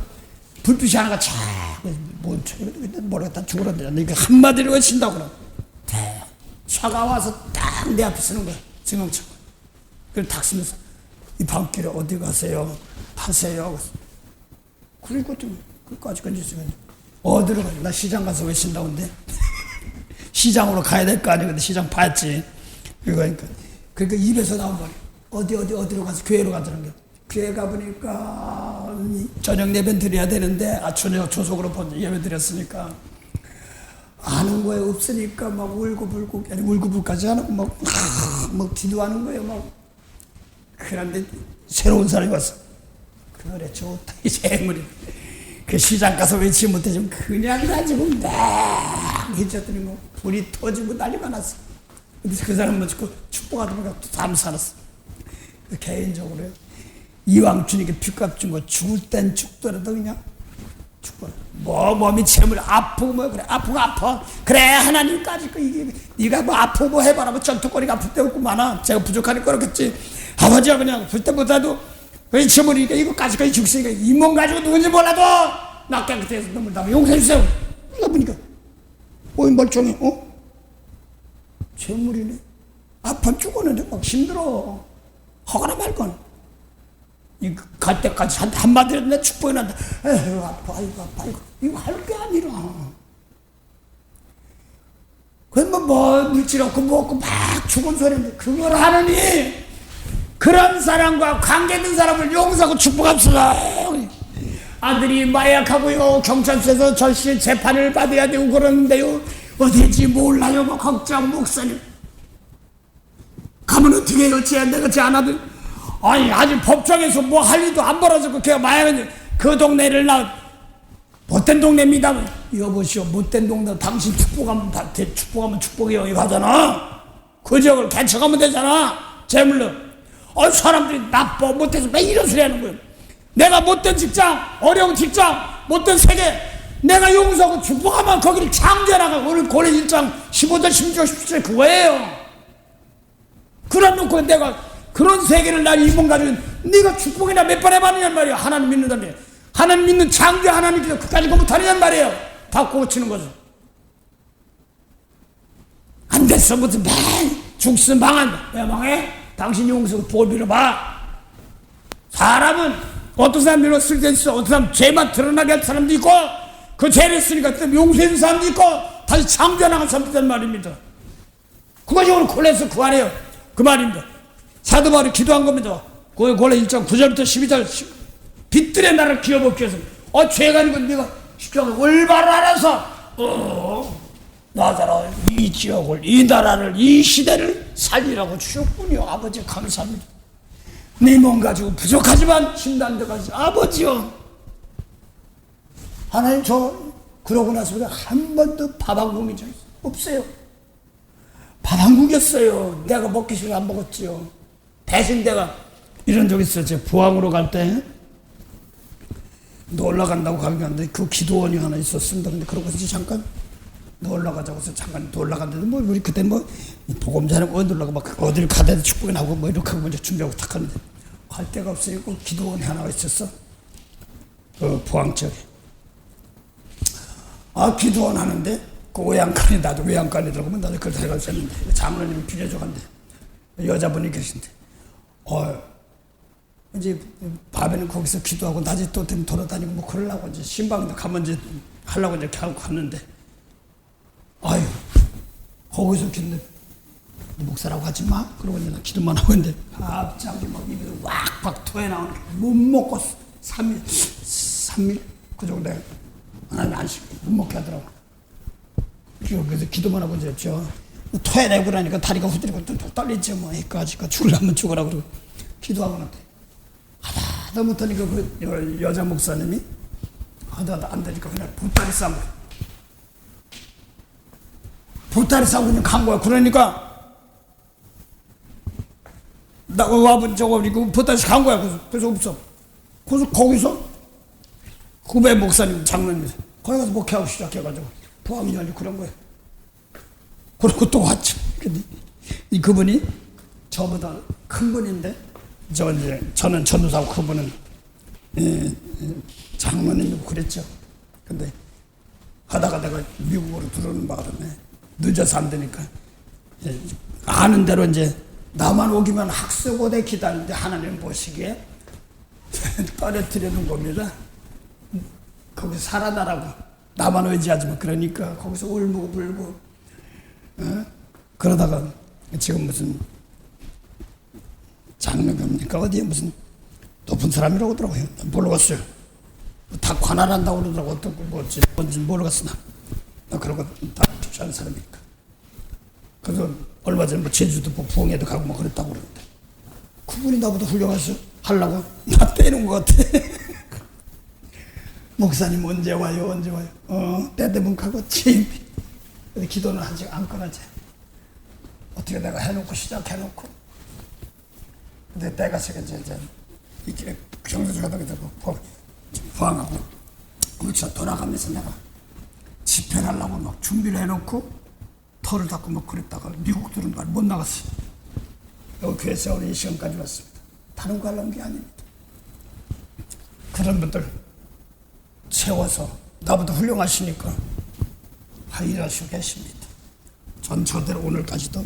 불빛이 하나가 쫙 뭔 모르겠다 죽으란다. 이게 한마디로 외친다고 그럼 차가 와서 딱 내 앞에 서는 거야. 증언차가. 그걸 탁 쓰면서 이 밤길에 어디 가세요? 하세요? 그리고 좀 끝까지 건졌으면 어디로 가요? 나 시장 가서 외친다고 근데 시장으로 가야 될 거 아니야. 근데 시장 봤지. 그러니까 입에서 나온 말이 어디로 가서 교회로 가자는 거야. 교회 가보니까 저녁 예배 드려야 되는데 저녁 조속으로 예배 드렸으니까 아는 거에 없으니까 막 울고불고 아니 울고불고까지 안 하고 막 기도하는 거예요. 막 그런데 새로운 사람이 왔어. 그래 좋다 이 재물이. 그 시장 가서 외치지 못해 그냥 가지고 막 해쳤더니 뭐 불이 터지고 난리가 났어. 근데 그 사람만 죽고 축복하다가 또 잠 살았어. 개인적으로요. 이왕 주님께 빚값 준 거 죽을 땐 죽더라도 그냥 죽어라. 몸이 재물 아프고 뭐 그래 아프고 아파. 그래 하나님까지 이게 네가 뭐 아프고 뭐 해봐라 뭐 전투거리가 아플 때 없고 많아. 제가 부족하니까 그렇겠지. 아버지가 그냥 볼 때보다도 그 재물이니까 이거까지까지 죽으니까 이 몸 가지고 누군지 몰라도 나 깨끗해서 눈물 나면 용서해 주세요. 이거 보니까 어이 멀쩡해. 재물이네. 아파 죽었는데 막 힘들어. 하거나 말거나. 갈 때까지 한마디로 내 축복이 난다. 에휴, 아파, 이거 할 게 아니라. 그럼 뭐, 물질 없고 먹고 막 죽은 소리인데, 그걸 하느니, 그런 사람과 관계된 사람을 용서하고 축복합시다. 아들이 마약하고요, 경찰서에서 절실 재판을 받아야 되고 그러는데요, 어디인지 몰라요, 뭐, 걱정, 목사님. 가면 어떻게 해요? 내가 쟤 안 하든. 아니, 아직 법정에서 뭐 할 일도 안 벌어졌고, 걔가 마약은 그 동네를 못된 동네입니다. 여보시오, 못된 동네 당신 축복하면 축복이요. 이거 하잖아. 그 지역을 개척하면 되잖아. 재물로. 사람들이 나빠, 못해서 왜 이런 소리 하는 거예요? 내가 못된 직장, 어려운 직장, 못된 세계, 내가 용서하고 축복하면 거기를 창조해나가고, 오늘 고려 1장 15절, 16절, 17절 그거예요. 그래 놓고 내가 그런 세계를 날 이몸 가지고 네가 축복이나 몇 번 해봤느냐 말이야. 하나님 믿는다며. 하나님 믿는 창조 하나님께서 그까지 거 못하느냐 말이에요. 바꾸고 고치는 거죠. 안 됐어. 무슨 죽스 망한다. 왜 망해? 당신 용서 볼 빌어봐. 사람은 어떤 사람 밀었을 때 있어. 어떤 사람 죄만 드러나게 할 사람도 있고 그 죄를 했으니까 용서해 준 사람도 있고 다시 창조해 나간 사람도 있단 말입니다. 그것이 오늘 콜레에서 그 안에요. 그 말입니다. 사도 바울이 기도한 겁니다. 고려 1장 9절부터 12절 빛들의 나를 기어먹기 위해서 죄가 아니고 네가 십자가를 올바로 알아서 나자라 이 지역을 이 나라를 이 시대를 살리라고 주셨군요. 아버지 감사합니다. 네 몸 가지고 부족하지만 힘난 데 가지 아버지요. 하나님 저 그러고 나서 한 번도 밥 한 공기 없어요. 밥 안 구겼어요. 내가 먹기 싫어 안 먹었지요. 대신 내가 이런 적 있어요. 제가 부항으로 갈 때 놀러 간다고 가는데 그 기도원이 하나 있었습니다. 근데 그러고 이제 잠깐 놀러 가자고 해서 잠깐 놀러 갔는데 뭐 우리 그때 뭐 보금 자는 어디 놀러 막 어디를 가다 축구에 나오고 뭐 이렇게 하고 먼저 준비하고 탁 하는데 갈 데가 없으니까 기도원이 하나 있었어. 그 부항 쪽에. 기도원 하는데 그 외양간에 나도 외양간이더라고. 나도 그걸 데려가서 했는데 장로님이 빌려줘 간대. 여자분이 계신데 이제 밤에는 거기서 기도하고 낮에 또 돌아다니고 뭐 그러려고 이제 신방도 가면 이제 하려고 이렇게 하고 갔는데 거기서 기도인데 목사라고 하지 마. 그러고 이제 기도만 하고 있는데 갑자기 막 입에서 왁박 토해 나오는 게 못 먹고 3일 그 정도 안식 못 먹게 하더라고. 그래서 기도만 하고 이제 토해내고 그러니까 다리가 후들리고 또 떨리죠. 뭐 여기까지 죽으려면 죽어라 그러고 기도하고 났대. 하다 못하니까 그 여자 목사님이 하다 안 되니까 그냥 보따리 싸고 그냥 간 거야. 그러니까 나 와본 저거 이거 보따리 간 거야. 그래서 없어. 그래서 거기서 후배 목사님 장로님 거기 가서 목회하고 시작해가지고 부항이 아니고 그런 거야. 그러고 또 왔죠. 근데 그분이 저보다 큰 분인데 저는 전도사고 그분은 장로님이고 그랬죠. 근데 하다가 내가 미국으로 들어오는 바람에 늦어서 안 되니까 아는 대로 이제 나만 오기만 학수고대 기다리는데 하나님 보시기에 떨어뜨리는 겁니다. 거기서 살아나라고 나만 의지하지 마. 그러니까 거기서 울고 불고 그러다가 지금 무슨 장로교입니까? 어디에 무슨 높은 사람이라고 하더라고요. 모르겠어요. 다 관할한다고 그러더라고. 어떤 뭔지 모르겠으나 그러고 다 투자하는 사람이니까. 그래서 얼마 전에 뭐 제주도 뭐 부흥회도 가고 뭐 그랬다고 그러는데 그분이 나보다 훌륭해서 하려고 나 때리는 것 같아. 목사님 언제 와요? 언제 와요? 때 되면 가겠지. 근데 기도는 아직 안 끊어져. 어떻게 내가 해놓고 시작해놓고 근데 때가 새가 이제 이렇게 경제적으로 부항하고 그렇죠. 돌아가면서 내가 집회를 하려고 막 준비를 해놓고 털을 닫고 막 그랬다가 미국 들은 날 못 나갔어요. 여기 교회 세월이 이 시간까지 왔습니다. 다른 거 하려는 게 아닙니다. 그런 분들 세워서 나보다 훌륭하시니까 일하시고 계십니다. 전 저대로 오늘까지도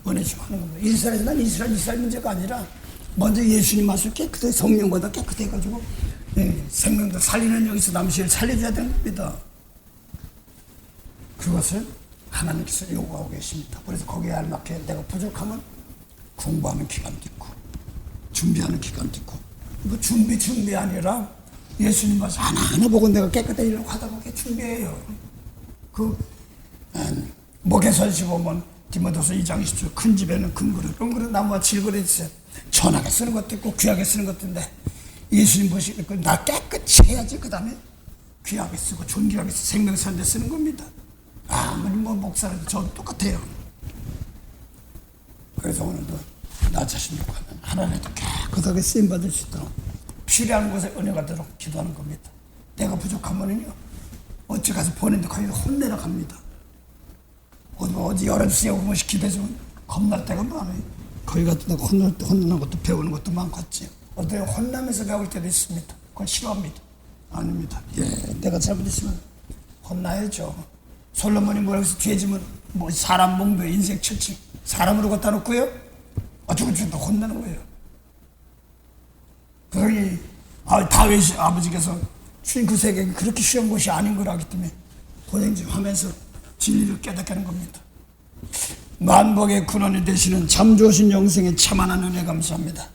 은혜 주고 하는 겁니다. 이스라엘에서 난 이스라엘 문제가 아니라 먼저 예수님 와서 깨끗해 성령보다 깨끗해가지고 생명도 살리는 여기서 남시를 살려줘야 되는 겁니다. 그것을 하나님께서 요구하고 계십니다. 그래서 거기에 알맞게 내가 부족하면 공부하는 기간도 있고 준비하는 기간도 있고 뭐 준비 아니라 예수님 와서 하나하나 보고 내가 깨끗해지려고 하다가 그게 준비해요. 목에서시 보면 디모데서 2장 20절 큰 집에는 큰 그릇 나무와 질그릇 있어요. 천하게 쓰는 것도 있고 귀하게 쓰는 것도 있는데 예수님 보시니까 나 깨끗이 해야지 그 다음에 귀하게 쓰고 존귀하게 쓰고 생명 사는 데 쓰는 겁니다. 아무리 뭐 목사라도 저도 똑같아요. 그래서 오늘도 나 자신 놓고 하면 하나님도 깨끗하게 쓰임받을 수 있도록 필요한 곳에 은혜가 되도록 기도하는 겁니다. 내가 부족하면은요 어찌 가서 보내는데 거기서 혼내러 갑니다. 어디 열어주세요. 한 번씩 기도해주면 겁날 때가 많아요. 거기 가서 내가 혼나는 것도 배우는 것도 많겠지. 어떻게 혼나면서 배울 때도 있습니다. 그건 싫어합니다. 아닙니다. 내가 잘못했으면 혼나야죠. 솔로몬이 뭐라고 해서 죄지면 뭐 사람 몽도 인생 철칙 사람으로 갖다 놓고요. 어쩌고저쩌고 혼나는 거예요. 그러니 다윗 아버지께서 주인 그 세계가 그렇게 쉬운 것이 아닌 걸 알기 때문에 고생 좀 하면서 진리를 깨닫게 하는 겁니다. 만복의 근원이 되시는 참 좋으신 영생에 참만한 은혜 감사합니다.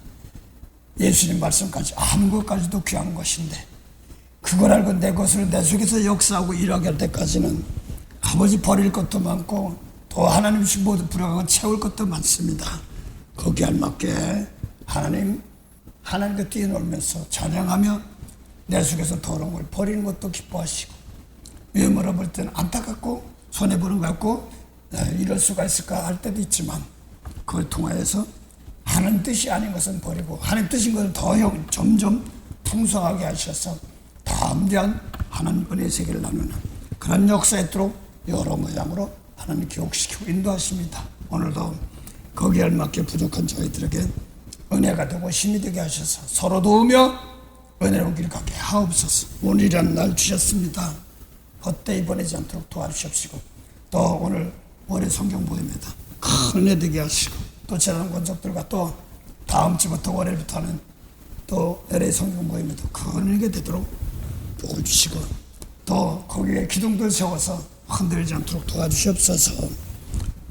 예수님 말씀까지 아는 것까지도 귀한 것인데 그걸 알고 내 것으로 내 속에서 역사하고 일하게 할 때까지는 아버지 버릴 것도 많고 또 하나님 모두 불어가고 채울 것도 많습니다. 거기에 알맞게 하나님과 뛰어놀면서 찬양하며 내 속에서 더러운 걸 버리는 것도 기뻐하시고 외모로 볼 때는 안타깝고 손해보는 것 같고 이럴 수가 있을까 할 때도 있지만 그걸 통하여서 하는 뜻이 아닌 것은 버리고 하는 뜻인 것을 더 점점 풍성하게 하셔서 담대한 하나님 은혜 세계를 나누는 그런 역사에 있도록 여러 모양으로 하나님 교육시키고 인도하십니다. 오늘도 거기에 알맞게 부족한 저희들에게 은혜가 되고 힘이 되게 하셔서 서로 도우며 은혜로운 길 가게 하옵소서. 오늘이란 날 주셨습니다. 헛되이 보내지 않도록 도와주십시고 또 오늘 월요 성경 모임에다 큰 은혜 되게 하시고 또 지난 권속들과 또 다음 주부터 월요일부터 하는 또 LA 성경 모임에도 큰 은혜가 되도록 도와주시고 또 거기에 기둥들 세워서 흔들리지 않도록 도와주시옵소서.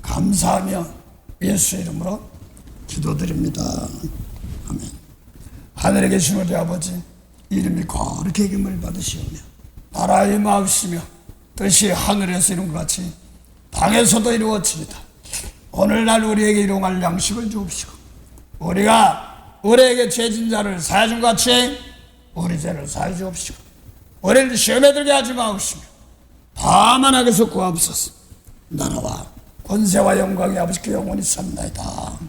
감사하며 예수 이름으로 기도드립니다. 아멘. 하늘에 계신 우리 아버지 이름이 거룩히 여김을 받으시오며 나라의 마음이시며 뜻이 하늘에서 이룬 것 같이 땅에서도 이루어집니다. 오늘날 우리에게 일용할 양식을 주옵시고 우리가 우리에게 죄진 자를 사해준 것 같이 우리 죄를 사해 주옵시고 우리를 시험에 들게 하지 마옵시며 다만 악에서 구하옵소서. 나라와 권세와 영광이 아버지께 영원히 삽나이다.